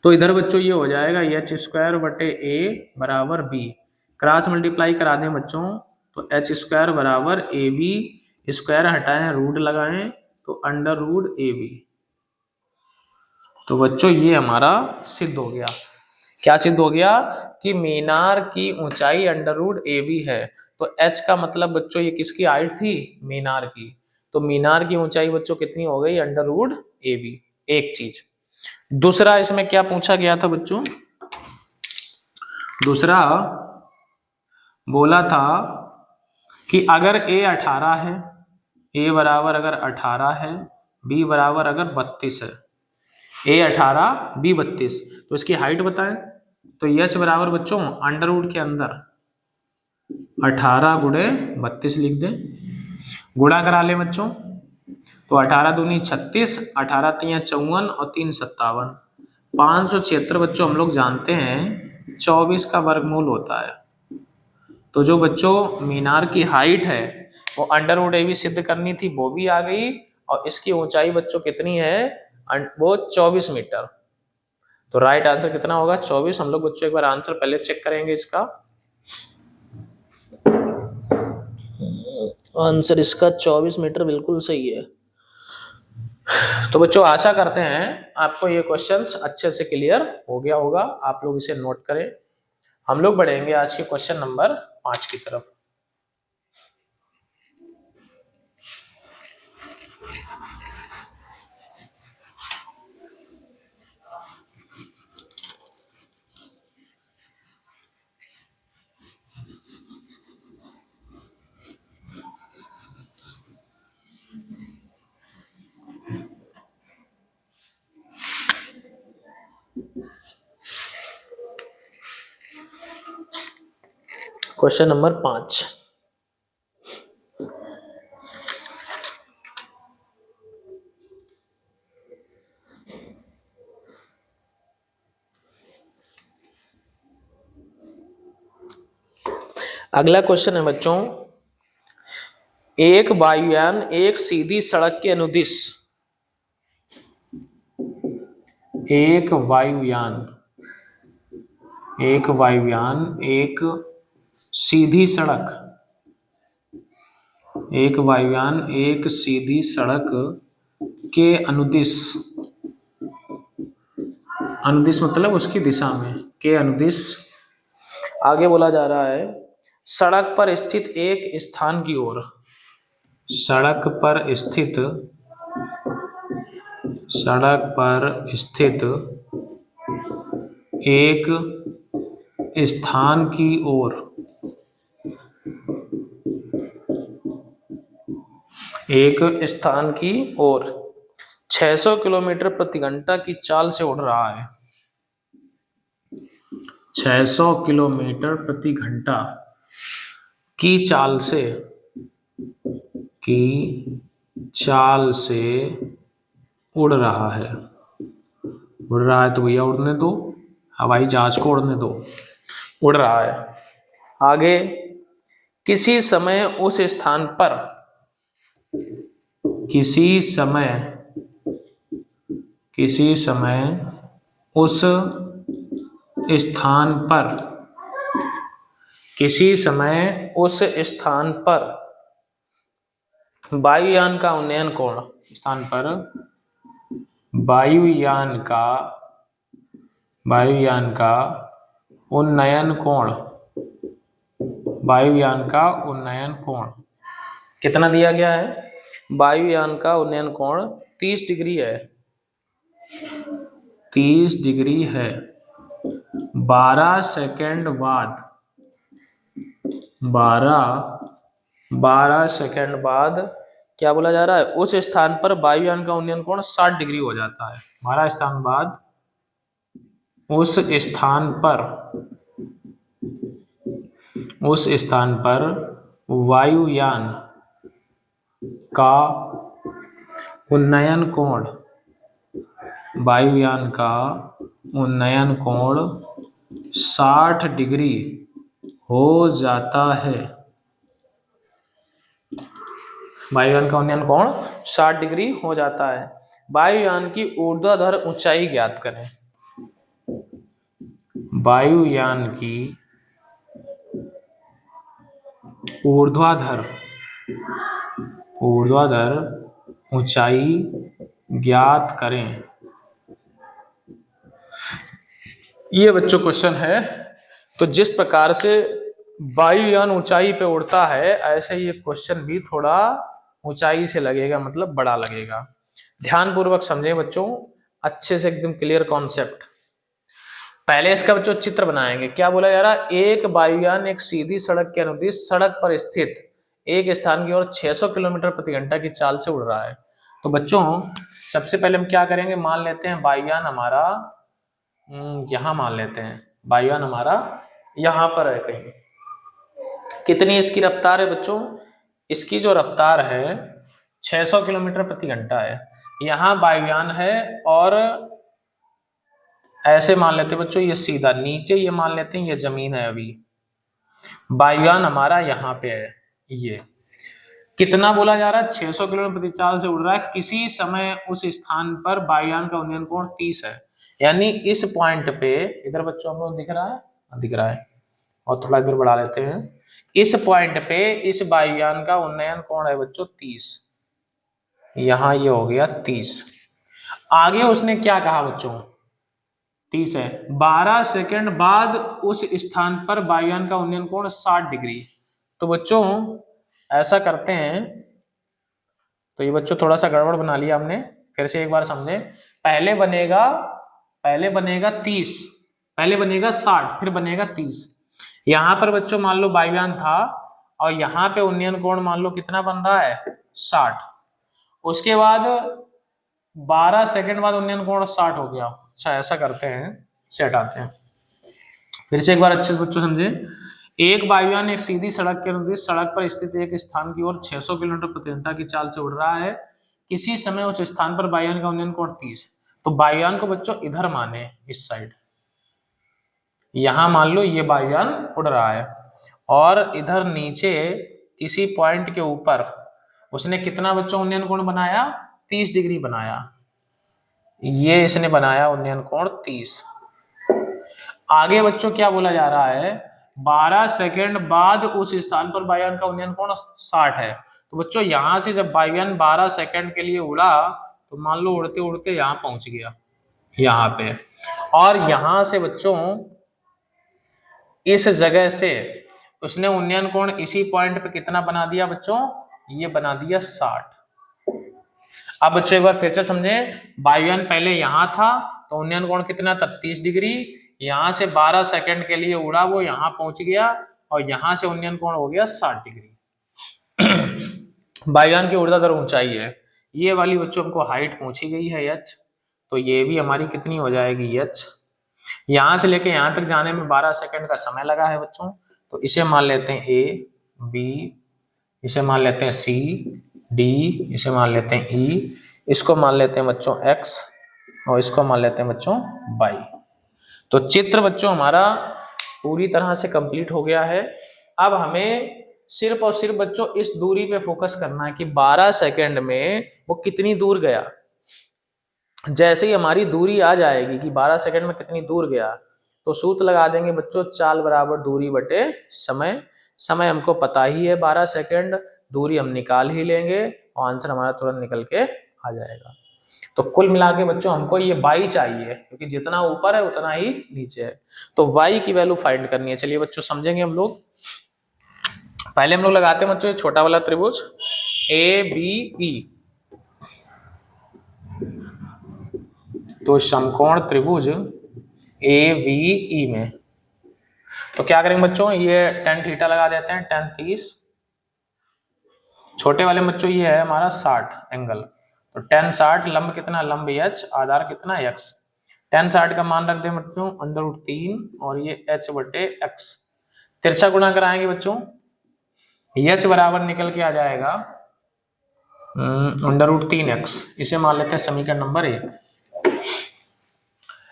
तो इधर बच्चों ये हो जाएगा एच स्क्वायर बटे ए बराबर बी। क्रॉस मल्टीप्लाई करा दें बच्चों तो एच स्क्वायर बराबर ए बी, स्क्वायर हटाएं रूट लगाएं तो अंडर रूट ए बी। तो बच्चों ये हमारा सिद्ध हो गया। क्या सिद्ध हो गया कि मीनार की ऊंचाई अंडर रूट ए बी है। तो एच का मतलब बच्चों ये किसकी हाइट थी, मीनार की। तो मीनार की ऊंचाई बच्चों कितनी हो गई, अंडर रूट ए बी। एक चीज। दूसरा इसमें क्या पूछा गया था बच्चों, दूसरा बोला था कि अगर a 18 है, a बराबर अगर 18 है, b बराबर अगर 32 है, a 18 b 32, तो इसकी हाइट बताएं। तो h बराबर बच्चों अंडर रूट के अंदर 18 गुणे 32 लिख दें, गुणा करा लें बच्चों तो 18 दूनी 36, 18 तिया 54 और 3 57, 576 बच्चों हम लोग जानते हैं 24 का वर्गमूल होता है। तो जो बच्चों मीनार की हाइट है वो अंडर रूट ए बी सिद्ध करनी थी, वो भी आ गई, और इसकी ऊंचाई बच्चों कितनी है, वो 24 मीटर। तो राइट आंसर कितना होगा, 24। हम लोग बच्चों एक बार आंसर पहले चेक करेंगे इसका। आंसर इसका 24 मीटर बिल्कुल सही है। तो बच्चों आशा करते हैं आपको ये क्वेश्चंस अच्छे से क्लियर हो गया होगा, आप लोग इसे नोट करें। हम लोग बढ़ेंगे आज के क्वेश्चन नंबर 5 की तरफ। Question number 5। अगला क्वेश्चन है बच्चों, एक वायुयान एक सीधी सड़क के अनुदिश, एक वायुयान एक सीधी सड़क, एक वायुयान एक सीधी सड़क के अनुदिश, अनुदिश मतलब उसकी दिशा में, के अनुदिश आगे बोला जा रहा है सड़क पर स्थित एक स्थान की ओर, सड़क पर स्थित एक स्थान की ओर, एक स्थान की ओर 600 किलोमीटर प्रति घंटा की चाल से उड़ रहा है। 600 किलोमीटर प्रति घंटा की चाल से उड़ रहा है। उड़ रहा है तो भैया उड़ने दो, हवाई जहाज को उड़ने दो। उड़ रहा है। आगे, किसी समय उस स्थान पर वायुयान का उन्नयन कोण कितना दिया गया है? वायुयान का उन्नयन कोण 30 डिग्री है। 30 डिग्री है। 12 सेकंड बाद क्या बोला जा रहा है? उस स्थान पर वायुयान का उन्नयन कोण 60 डिग्री हो जाता है। 12 स्थान बाद उस स्थान पर वायुयान का उन्नयन कोण 60 डिग्री हो जाता है। वायुयान का उन्नयन कोण 60 डिग्री हो जाता है। वायुयान की ऊर्ध्वाधर ऊंचाई ज्ञात करें। वायुयान की ऊर्ध्वाधर ऊंचाई ज्ञात करें। ये बच्चों क्वेश्चन है। तो जिस प्रकार से वायुयान ऊंचाई पे उड़ता है, ऐसे ये क्वेश्चन भी थोड़ा ऊंचाई से लगेगा, मतलब बड़ा लगेगा। ध्यानपूर्वक समझे बच्चों, अच्छे से एकदम क्लियर कॉन्सेप्ट। पहले इसका बच्चों चित्र बनाएंगे। क्या बोला जा रहा है? एक वायुयान एक सीधी सड़क के अनुदिश सड़क पर स्थित एक स्थान की ओर 600 किलोमीटर प्रति घंटा की चाल से उड़ रहा है। तो बच्चों सबसे पहले हम क्या करेंगे? मान लेते हैं वायुयान हमारा यहाँ मान लेते हैं, वायुयान हमारा यहाँ पर है कहीं। कितनी इसकी रफ्तार है बच्चों? इसकी जो रफ्तार है 600 किलोमीटर प्रति घंटा है। यहाँ वायुयान है और ऐसे मान लेते हैं बच्चों, ये सीधा नीचे, ये मान लेते हैं ये जमीन है। अभी वायुयान हमारा यहाँ पे है। ये कितना बोला जा रहा है? 600 किलोमीटर प्रति चाल से उड़ रहा है। किसी समय उस स्थान पर वायुयान का उन्नयन कोण 30 है। यानी इस पॉइंट पे, इधर बच्चों हम लोग दिख रहा है, दिख रहा है, और थोड़ा इधर बढ़ा लेते हैं। इस पॉइंट पे इस वायुयान का उन्नयन कोण है बच्चों 30। यहाँ ये हो गया 30। आगे उसने क्या कहा बच्चों? 30 है। 12 सेकंड बाद उस स्थान पर वायुयान का उन्नयन कोण 60 डिग्री। तो बच्चों ऐसा करते हैं, तो ये बच्चों थोड़ा सा गड़बड़ बना लिया हमने, फिर से एक बार समझे। पहले बनेगा 30, पहले बनेगा 60, फिर बनेगा 30। यहां पर बच्चों मान लो वायुयान था और यहाँ पे उन्नयन कोण मान लो कितना बन रहा है? 60। उसके बाद 12 सेकंड बाद उन्नयन कोण 60 हो गया। अच्छा ऐसा करते हैं, इसे हटाते हैं। फिर से एक बार अच्छे से बच्चों समझे। एक वायुयान एक सीधी सड़क के अनुदिश सड़क पर स्थित एक स्थान की ओर 600 किलोमीटर प्रति घंटा की चाल से उड़ रहा है। किसी समय उस स्थान पर वायुयान का उन्नयन कोण 30। तो वायुयान को बच्चों इधर माने, इस साइड। यहां मान लो ये वायुयान उड़ रहा है और इधर नीचे किसी पॉइंट के ऊपर उसने कितना बच्चों उन्नयन कोण बनाया? 30 डिग्री बनाया। ये इसने बनाया उन्नयन कोण 30। आगे बच्चों क्या बोला जा रहा है? 12 सेकंड बाद उस स्थान पर वायुयान का उन्नयन कोण 60 है। तो बच्चों यहां से जब वायुयान 12 सेकंड के लिए उड़ा, तो मान लो उड़ते उड़ते यहां पहुंच गया, यहाँ पे। और यहां से बच्चों इस जगह से उसने उन्नयन कोण इसी पॉइंट पे कितना बना दिया बच्चों? ये बना दिया 60। अब बच्चों एक बार फिर से समझे। वायुयान पहले यहां था तो उन्नयन कोण कितना था? 30 डिग्री। यहां से 12 सेकंड के लिए उड़ा, वो यहां पहुंच गया और यहां से उन्नयन कोण हो गया 60 डिग्री। वायुयान की ऊर्ध्वाधर ऊंचाई है ये वाली बच्चों, हमको हाइट पूछी गई है h। तो ये भी हमारी कितनी हो जाएगी? h। यहां से लेके यहां तक जाने में 12 सेकंड का समय लगा है बच्चों। तो इसे मान लेते हैं ए, बी, इसे मान लेते हैं सी, डी, इसे मान लेते हैं ई, इसको मान लेते हैं बच्चों एक्स, और इसको मान लेते हैं बच्चों वाई। तो चित्र बच्चों हमारा पूरी तरह से कंप्लीट हो गया है। अब हमें सिर्फ और सिर्फ बच्चों इस दूरी पे फोकस करना है कि 12 सेकंड में वो कितनी दूर गया। जैसे ही हमारी दूरी आ जाएगी कि 12 सेकंड में कितनी दूर गया, तो सूत्र लगा देंगे बच्चों चाल बराबर दूरी बटे समय। समय हमको पता ही है 12 सेकंड, दूरी हम निकाल ही लेंगे और आंसर हमारा तुरंत निकल के आ जाएगा। तो कुल मिला के बच्चों हमको ये y चाहिए, क्योंकि जितना ऊपर है उतना ही नीचे है। तो y की वैल्यू फाइंड करनी है। चलिए बच्चों समझेंगे हम लोग। पहले हम लोग लगाते हैं बच्चों ये छोटा वाला त्रिभुज ए बी ई। तो समकोण त्रिभुज ए बी ई में तो क्या करेंगे बच्चों, ये tan थीटा लगा देते हैं, tan 30। छोटे वाले बच्चों ये है हमारा 60 एंगल, तो tan 60, लंब कितना, लंब h, आधार कितना x। tan 60 का मान रख दें बच्चों √3 और ये h बटे x। तिरछा गुणा कराएंगे बच्चों, h बराबर निकल के आ जाएगा √3x। इसे मान लेते हैं समीकरण नंबर 1।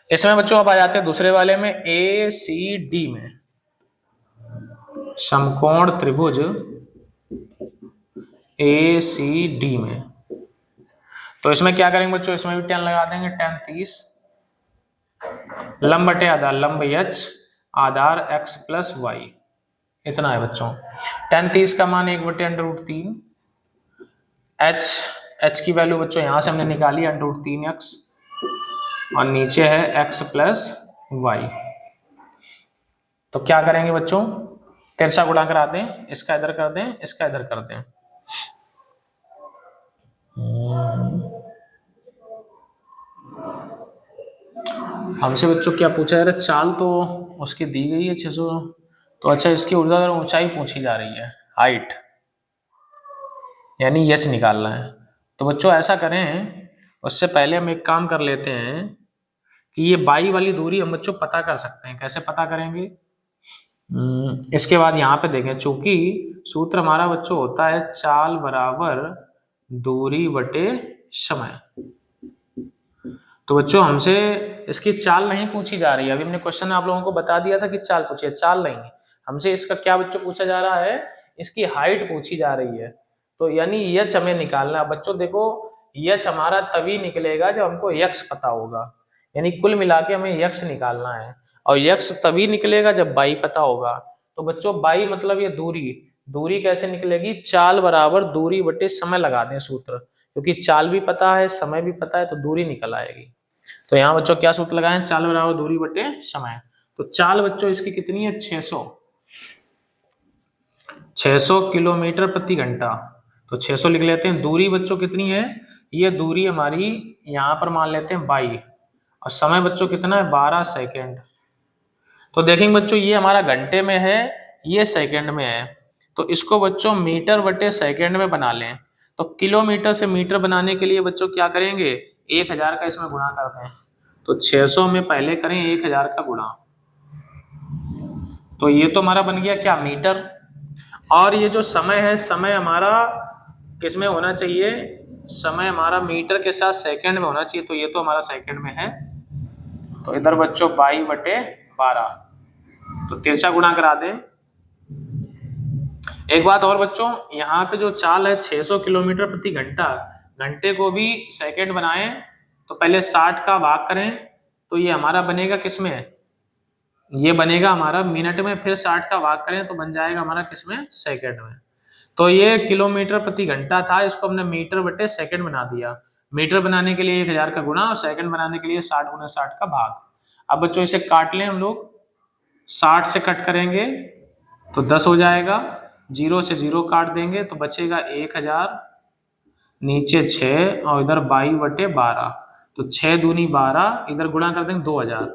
इसमें बच्चों अब आ जाते हैं दूसरे वाले में ए सी डी में। समकोण त्रिभुज ए सी डी में तो इसमें क्या करेंगे बच्चों, इसमें भी tan लगा देंगे, tan 30, लंब बटे आधार, लंब h, आधार x प्लस वाई, इतना है बच्चों। tan 30 का मान 1 बटे √3, h की वैल्यू बच्चों यहां से हमने निकाली √3x, और नीचे है x प्लस वाई। तो क्या करेंगे बच्चों, तिरछा गुणा करा दें, इसका इधर कर दें, इसका इधर कर दें। हमसे बच्चों क्या पूछा जा रहा है, चाल तो उसकी दी गई है 600, तो अच्छा इसकी ऊर्ध्वाधर ऊंचाई पूछी जा रही है, हाइट, यानी यश निकालना है। तो बच्चों ऐसा करें, उससे पहले हम एक काम कर लेते हैं कि ये बाई वाली दूरी हम बच्चों पता कर सकते हैं। कैसे पता करेंगे, इसके बाद यहाँ पे देखें, चूंकि सूत्र हमारा बच्चों होता है चाल बराबर दूरी बटे समय। तो बच्चों हमसे इसकी चाल नहीं पूछी जा रही है, अभी हमने क्वेश्चन आप लोगों को बता दिया था कि चाल पूछी है, चाल नहीं, हमसे इसका क्या बच्चों पूछा जा रहा है, इसकी हाइट पूछी जा रही है। तो यानी यच हमें निकालना है बच्चों। देखो यच हमारा तभी निकलेगा जब हमको यक्स पता होगा, यानी कुल मिला के हमें यक्स निकालना है, और यक्स तभी निकलेगा जब बाई पता होगा। तो बच्चों बाई मतलब ये दूरी, दूरी कैसे निकलेगी, चाल बराबर दूरी बटे समय लगा दें सूत्र, क्योंकि चाल भी पता है समय भी पता है, तो दूरी निकल आएगी। तो यहाँ बच्चों क्या सूत्र लगाएं, चाल बराबर दूरी बटे समय। तो चाल बच्चों इसकी कितनी है, 600 किलोमीटर प्रति घंटा। तो 600 लिख लेते हैं। दूरी बच्चों कितनी है, ये दूरी हमारी यहाँ पर मान लेते हैं 22, और समय बच्चों कितना है 12 सेकेंड। तो देखेंगे बच्चों ये हमारा घंटे में है, ये सेकंड में है, तो इसको बच्चों मीटर बटे सेकंड में बना लें। तो किलोमीटर से मीटर बनाने के लिए बच्चों क्या करेंगे, 1000 का इसमें गुणा कर दें। तो 600 में पहले करें 1000 का गुणा, तो ये तो हमारा बन गया क्या, मीटर। और ये जो समय है, समय हमारा किस में होना चाहिए, समय हमारा मीटर के साथ सेकंड में होना चाहिए, तो ये तो हमारा सेकंड में है। तो इधर बच्चों 22/12, तो तिरछा गुणा करा दें। एक बात और बच्चों, यहाँ पे जो चाल है 600 किलोमीटर प्रति घंटा, घंटे को भी सेकंड बनाएं तो पहले 60 का भाग करें, तो ये हमारा बनेगा किसमें, ये बनेगा हमारा मिनट में, फिर 60 का भाग करें तो बन जाएगा हमारा किसमें, सेकंड में। तो ये किलोमीटर प्रति घंटा था, इसको हमने मीटर बटे सेकंड बना दिया। मीटर बनाने के लिए 1000 का गुणा, और सेकंड बनाने के लिए 60 × 60 का भाग। अब बच्चों इसे काट लें हम लोग, 60 से कट करेंगे तो 10 हो जाएगा, 0 से 0 काट देंगे तो बचेगा 1000, नीचे 6 और इधर 22/12, तो 6 दूनी 12, इधर गुणा कर देंगे 2000,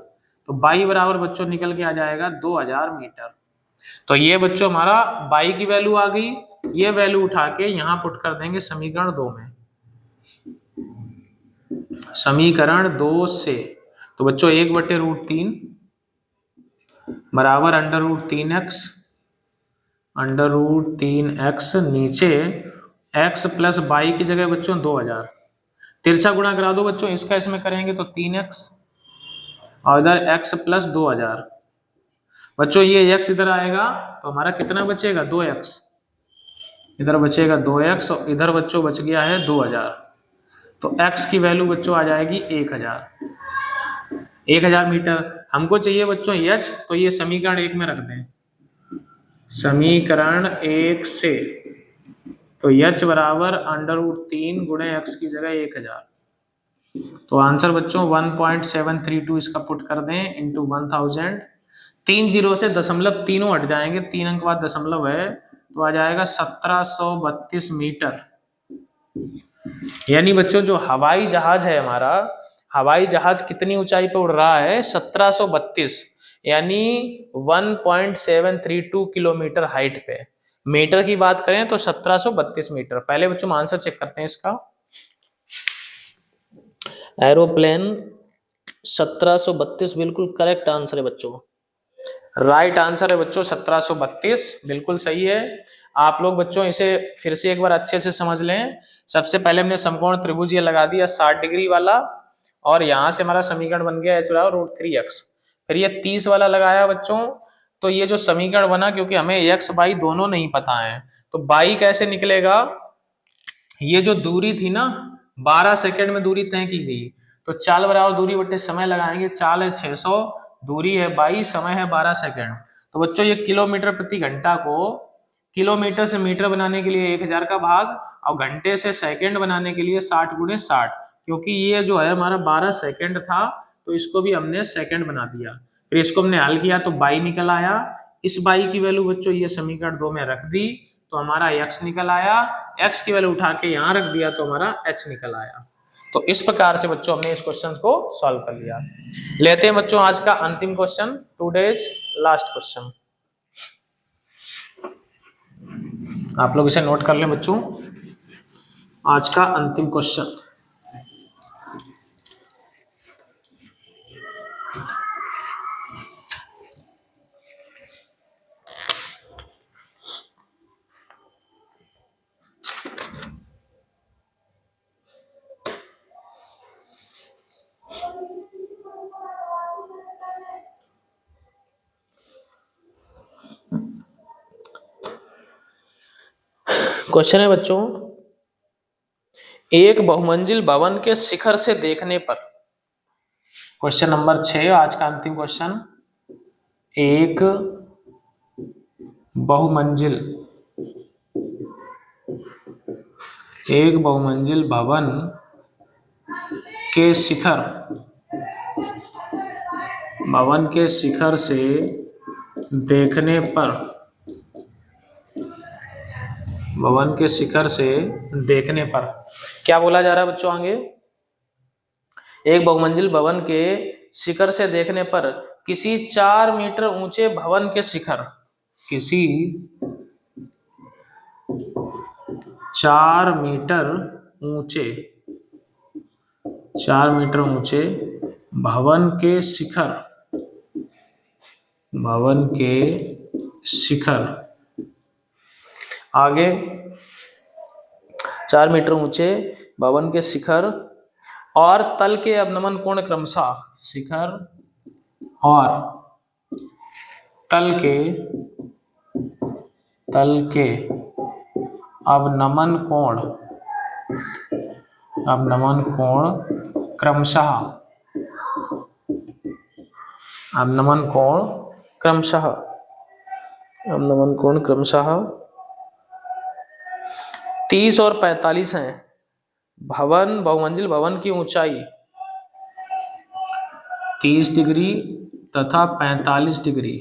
तो 22 बराबर बच्चों निकल के आ जाएगा 2000 मीटर। तो ये बच्चों हमारा 22 की वैल्यू आ गई, ये वैल्यू उठा के यहाँ पुट कर देंगे समीकरण 2 में, समीकरण 2 से। तो बच्चों 1/√3 बराबर अंडर रूट 3x नीचे x प्लस बाई की जगह बच्चों 2000, तिरछा गुणा करा दो बच्चों, इसका इसमें करेंगे तो 3x और इधर x प्लस 2000। बच्चों ये x इधर आएगा तो हमारा कितना बचेगा 2x, इधर बचेगा 2x और इधर बच्चों बच गया है 2000। तो x की वैल्यू बच्चों आ जाएगी 1000 मीटर। हमको चाहिए बच्चों h, तो ये समीकरण 1 में रख दें। समीकरण 1 से तो h बराबर अंडर रूट 3 गुणे x की जगह 1000। तो आंसर बच्चों 1.732 इसका पुट कर दें इंटू 1000। 3 जीरो से दशमलव तीनों हट जाएंगे, 3 अंक बाद दशमलव है तो आ जाएगा 1732 मीटर। यानी बच्चों जो हवाई जहाज है हमारा, हवाई जहाज कितनी ऊंचाई पे उड़ रहा है 1732, यानी 1.732 किलोमीटर हाइट पे। मीटर की बात करें तो 1732 मीटर। पहले बच्चों आंसर चेक करते हैं इसका। एरोप्लेन 1732 बिल्कुल करेक्ट आंसर है बच्चों, राइट आंसर है बच्चों 1732, बिल्कुल सही है। आप लोग बच्चों इसे फिर से एक बार अच्छे से समझ लें। सबसे पहले हमने समकोण त्रिभुज ये लगा दिया 60 डिग्री वाला, और यहां से हमारा समीकरण बन गया h√3x। फिर ये 30 वाला लगाया बच्चों, तो ये जो समीकरण बना, क्योंकि हमें x y दोनों नहीं पता है, तो y कैसे निकलेगा, ये जो दूरी थी ना 12 सेकंड में दूरी तय की गई, तो चाल बराबर दूरी बटे समय लगाएंगे। चाल है 600, दूरी है 22, समय है 12 सेकंड। तो बच्चों ये किलोमीटर प्रति घंटा को किलोमीटर से मीटर बनाने के लिए 1000 का भाग, और घंटे से सेकंड बनाने के लिए 60 गुणे 60, क्योंकि ये जो है हमारा 12 सेकंड था तो इसको भी हमने सेकंड बना दिया। फिर इसको हमने हल किया तो बाई निकल आया। इस बाई की वैल्यू बच्चों ये समीकरण 2 में रख दी तो हमारा x निकल आया। x की वैल्यू उठा के यहाँ रख दिया तो हमारा h निकल आया। तो इस प्रकार से बच्चों हमने इस क्वेश्चन को सॉल्व कर लिया। लेते हैं बच्चों आज का अंतिम क्वेश्चन, टुडेज लास्ट क्वेश्चन। आप लोग इसे नोट कर लें बच्चों, आज का अंतिम क्वेश्चन। क्वेश्चन है बच्चों, एक बहुमंजिल भवन के शिखर से देखने पर, क्वेश्चन नंबर 6 आज का अंतिम क्वेश्चन। एक बहुमंजिल भवन के शिखर से देखने पर, भवन के शिखर से देखने पर क्या बोला जा रहा है बच्चों आगे। एक बहुमंजिल भवन के शिखर से देखने पर किसी 4 मीटर ऊंचे भवन के शिखर, किसी 4 मीटर ऊंचे भवन के शिखर, आगे 4 मीटर ऊंचे भवन के शिखर और तल के अवनमन कोण क्रमशः, शिखर और तल के अवनमन कोण क्रमशः, अवनमन कोण क्रमशः 30 और 45 हैं। बहुमंजिल भवन की ऊंचाई 30 डिग्री तथा 45 डिग्री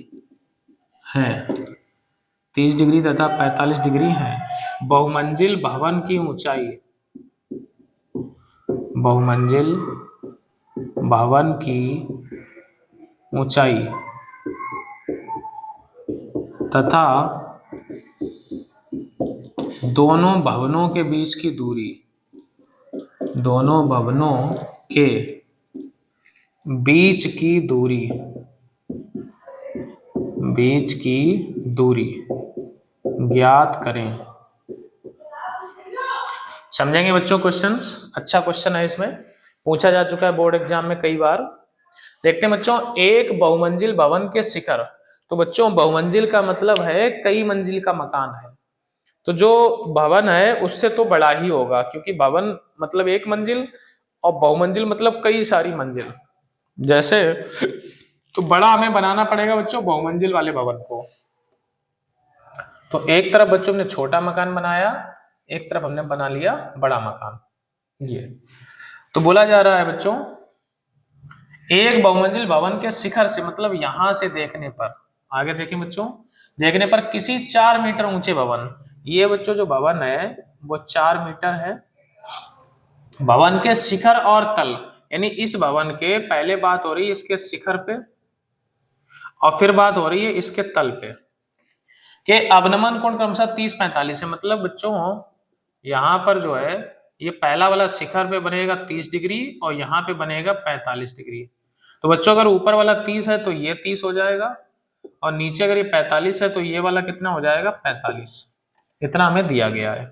है, 30 डिग्री तथा 45 डिग्री है। बहुमंजिल भवन की ऊंचाई, बहुमंजिल भवन की ऊंचाई तथा दोनों भवनों के बीच की दूरी, दोनों भवनों के बीच की दूरी बीच की दूरी ज्ञात करें। समझेंगे बच्चों क्वेश्चंस? अच्छा क्वेश्चन है, इसमें पूछा जा चुका है बोर्ड एग्जाम में कई बार। देखते हैं बच्चों, एक बहुमंजिल भवन के शिखर। तो बच्चों बहुमंजिल का मतलब है कई मंजिल का मकान है, तो जो भवन है उससे तो बड़ा ही होगा, क्योंकि भवन मतलब एक मंजिल और बहुमंजिल मतलब कई सारी मंजिल। जैसे तो बड़ा हमें बनाना पड़ेगा बच्चों बहुमंजिल वाले भवन को। तो एक तरफ बच्चों ने छोटा मकान बनाया, एक तरफ हमने बना लिया बड़ा मकान। ये तो बोला जा रहा है बच्चों, एक बहुमंजिल भवन के शिखर से मतलब यहां से देखने पर, आगे देखें बच्चों, देखने पर किसी 4 मीटर ऊंचे भवन, ये बच्चों जो भवन है वो 4 मीटर है, भवन के शिखर और तल, यानी इस भवन के पहले बात हो रही है इसके शिखर पे और फिर बात हो रही है इसके तल पे, के अवनमन कोण क्रमशः 30-45 है। मतलब बच्चों यहाँ पर जो है ये पहला वाला शिखर पे बनेगा 30 डिग्री और यहाँ पे बनेगा 45 डिग्री। तो बच्चों अगर ऊपर वाला 30 है तो ये 30 हो जाएगा, और नीचे अगर ये 45 है तो ये वाला कितना हो जाएगा 45। इतना हमें दिया गया है।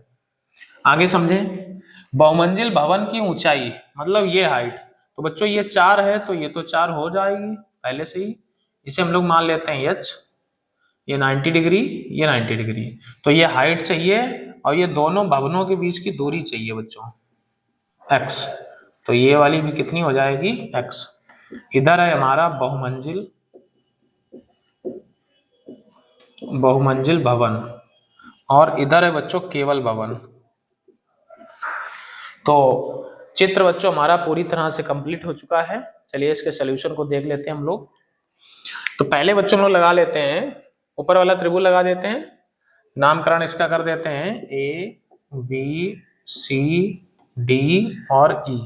आगे समझें, बहुमंजिल भवन की ऊंचाई मतलब ये हाइट, तो बच्चों ये 4 है तो ये तो 4 हो जाएगी पहले से ही, इसे हम लोग मान लेते हैं h, ये 90 डिग्री, ये 90 डिग्री, तो ये हाइट चाहिए और ये दोनों भवनों के बीच की दूरी चाहिए बच्चों x, तो ये वाली भी कितनी हो जाएगी x। इधर है हमारा बहुमंजिल भवन और इधर है बच्चों केवल भवन। तो चित्र बच्चों हमारा पूरी तरह से कंप्लीट हो चुका है। चलिए इसके सॉल्यूशन को देख लेते हैं हम लोग। तो पहले बच्चों हम लोग लगा लेते हैं, ऊपर वाला त्रिभुज लगा देते हैं, नामकरण इसका कर देते हैं ए बी सी डी और ई।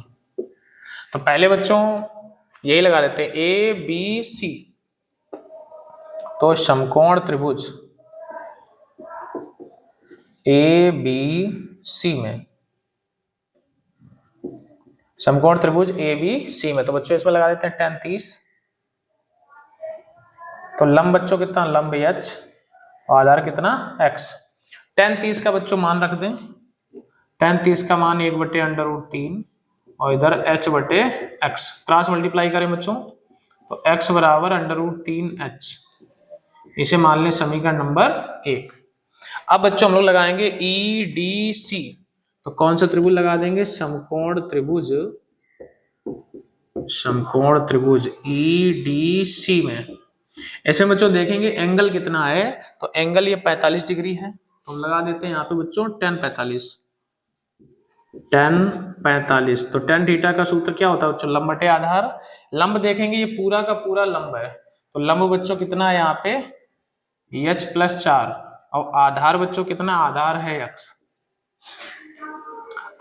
तो पहले बच्चों यही लगा देते हैं ए बी सी, तो समकोण त्रिभुज ए बी सी में, समकोण त्रिभुज ए बी सी में, तो बच्चों इसमें लगा देते हैं tan 30। तो लंब बच्चों कितना, लंब h और आधार कितना x। tan 30 का बच्चों मान रख दें, tan 30 का मान 1/√3 और इधर h/x, क्रॉस मल्टीप्लाई करें बच्चों तो x बराबर √3h, इसे मान लें समीकरण नंबर 1। अब बच्चों हम लोग लगाएंगे ई डी सी, तो कौन सा त्रिभुज लगा देंगे, समकोण त्रिभुज ई डी सी में। ऐसे बच्चों देखेंगे एंगल कितना है, तो एंगल ये 45 डिग्री है, तो हम लगा देते हैं यहाँ पे बच्चों tan 45। तो tan थीटा का सूत्र क्या होता है बच्चों, लंब बटे आधार। लंब देखेंगे ये पूरा का पूरा लंब है, तो लंब बच्चों कितना है यहाँ पे h+4 और आधार बच्चों कितना, आधार है x।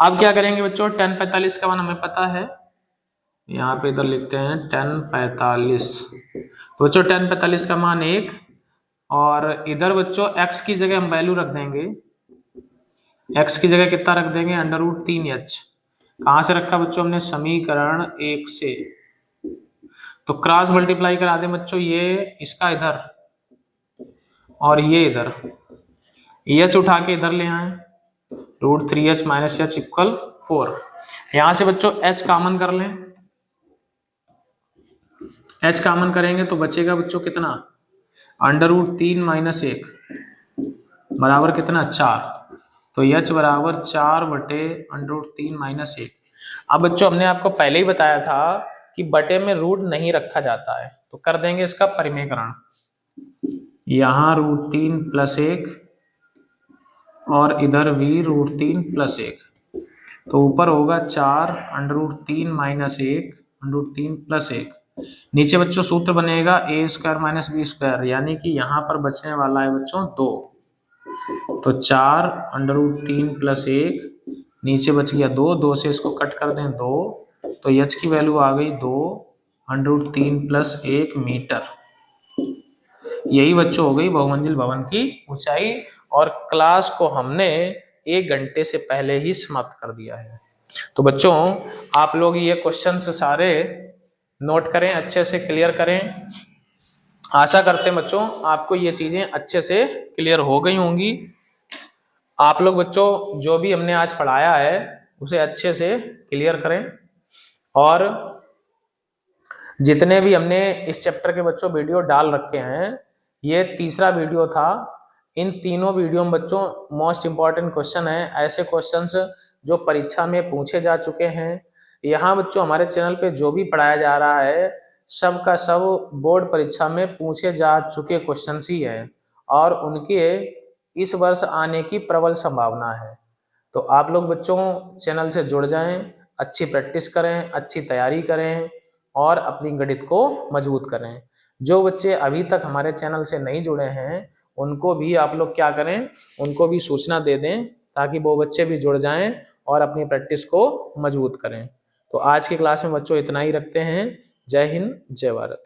अब क्या करेंगे बच्चों, tan 45 का मान हमें पता है, यहाँ पे इधर लिखते हैं tan 45, तो बच्चों tan 45 का मान 1 और इधर बच्चों x की जगह हम वैल्यू रख देंगे, x की जगह कितना रख देंगे √3h। कहाँ से रखा बच्चों हमने, समीकरण 1 से। तो क्रॉस मल्टीप्लाई करा दें बच्चों, ये इसका इधर और ये इधर, h उठा के इधर ले आए, √3h - h = 4। यहां से बच्चों h कॉमन कर लें, h कॉमन करेंगे तो बचेगा बच्चों कितना, √3 - 1 बराबर कितना 4, तो h बराबर 4/√3 - 1। अब बच्चों हमने आपको पहले ही बताया था कि बटे में रूट नहीं रखा जाता है, तो कर देंगे इसका परिमेयकरण, यहाँ √3 + 1 और इधर भी √3 + 1, तो ऊपर होगा 4√3 - 1 √3 + 1। नीचे बच्चों सूत्र बनेगा a² - b², यानी कि यहाँ पर बचने वाला है बच्चों 2, तो 4√3 + 1, नीचे बच गया 2, 2 से इसको कट कर दें 2, तो h की वैल्यू आ गई 2√3 + 1 मीटर। यही बच्चों हो गई बहुमंजिल भवन की ऊंचाई, और क्लास को हमने 1 घंटे से पहले ही समाप्त कर दिया है। तो बच्चों आप लोग ये क्वेश्चन सारे नोट करें, अच्छे से क्लियर करें, आशा करते हैं बच्चों आपको ये चीजें अच्छे से क्लियर हो गई होंगी। आप लोग बच्चों जो भी हमने आज पढ़ाया है उसे अच्छे से क्लियर करें, और जितने भी हमने इस चैप्टर के बच्चों वीडियो डाल रखे हैं, ये तीसरा वीडियो था। इन तीनों वीडियो में बच्चों मोस्ट इंपॉर्टेंट क्वेश्चन है, ऐसे क्वेश्चंस जो परीक्षा में पूछे जा चुके हैं। यहाँ बच्चों हमारे चैनल पे जो भी पढ़ाया जा रहा है सब का सब बोर्ड परीक्षा में पूछे जा चुके क्वेश्चंस ही है, और उनके इस वर्ष आने की प्रबल संभावना है। तो आप लोग बच्चों चैनल से जुड़ जाएं, अच्छी प्रैक्टिस करें, अच्छी तैयारी करें और अपनी गणित को मजबूत करें। जो बच्चे अभी तक हमारे चैनल से नहीं जुड़े हैं उनको भी आप लोग क्या करें, उनको भी सूचना दे दें ताकि वो बच्चे भी जुड़ जाएं और अपनी प्रैक्टिस को मजबूत करें। तो आज की क्लास में बच्चों इतना ही रखते हैं। जय हिंद, जय भारत।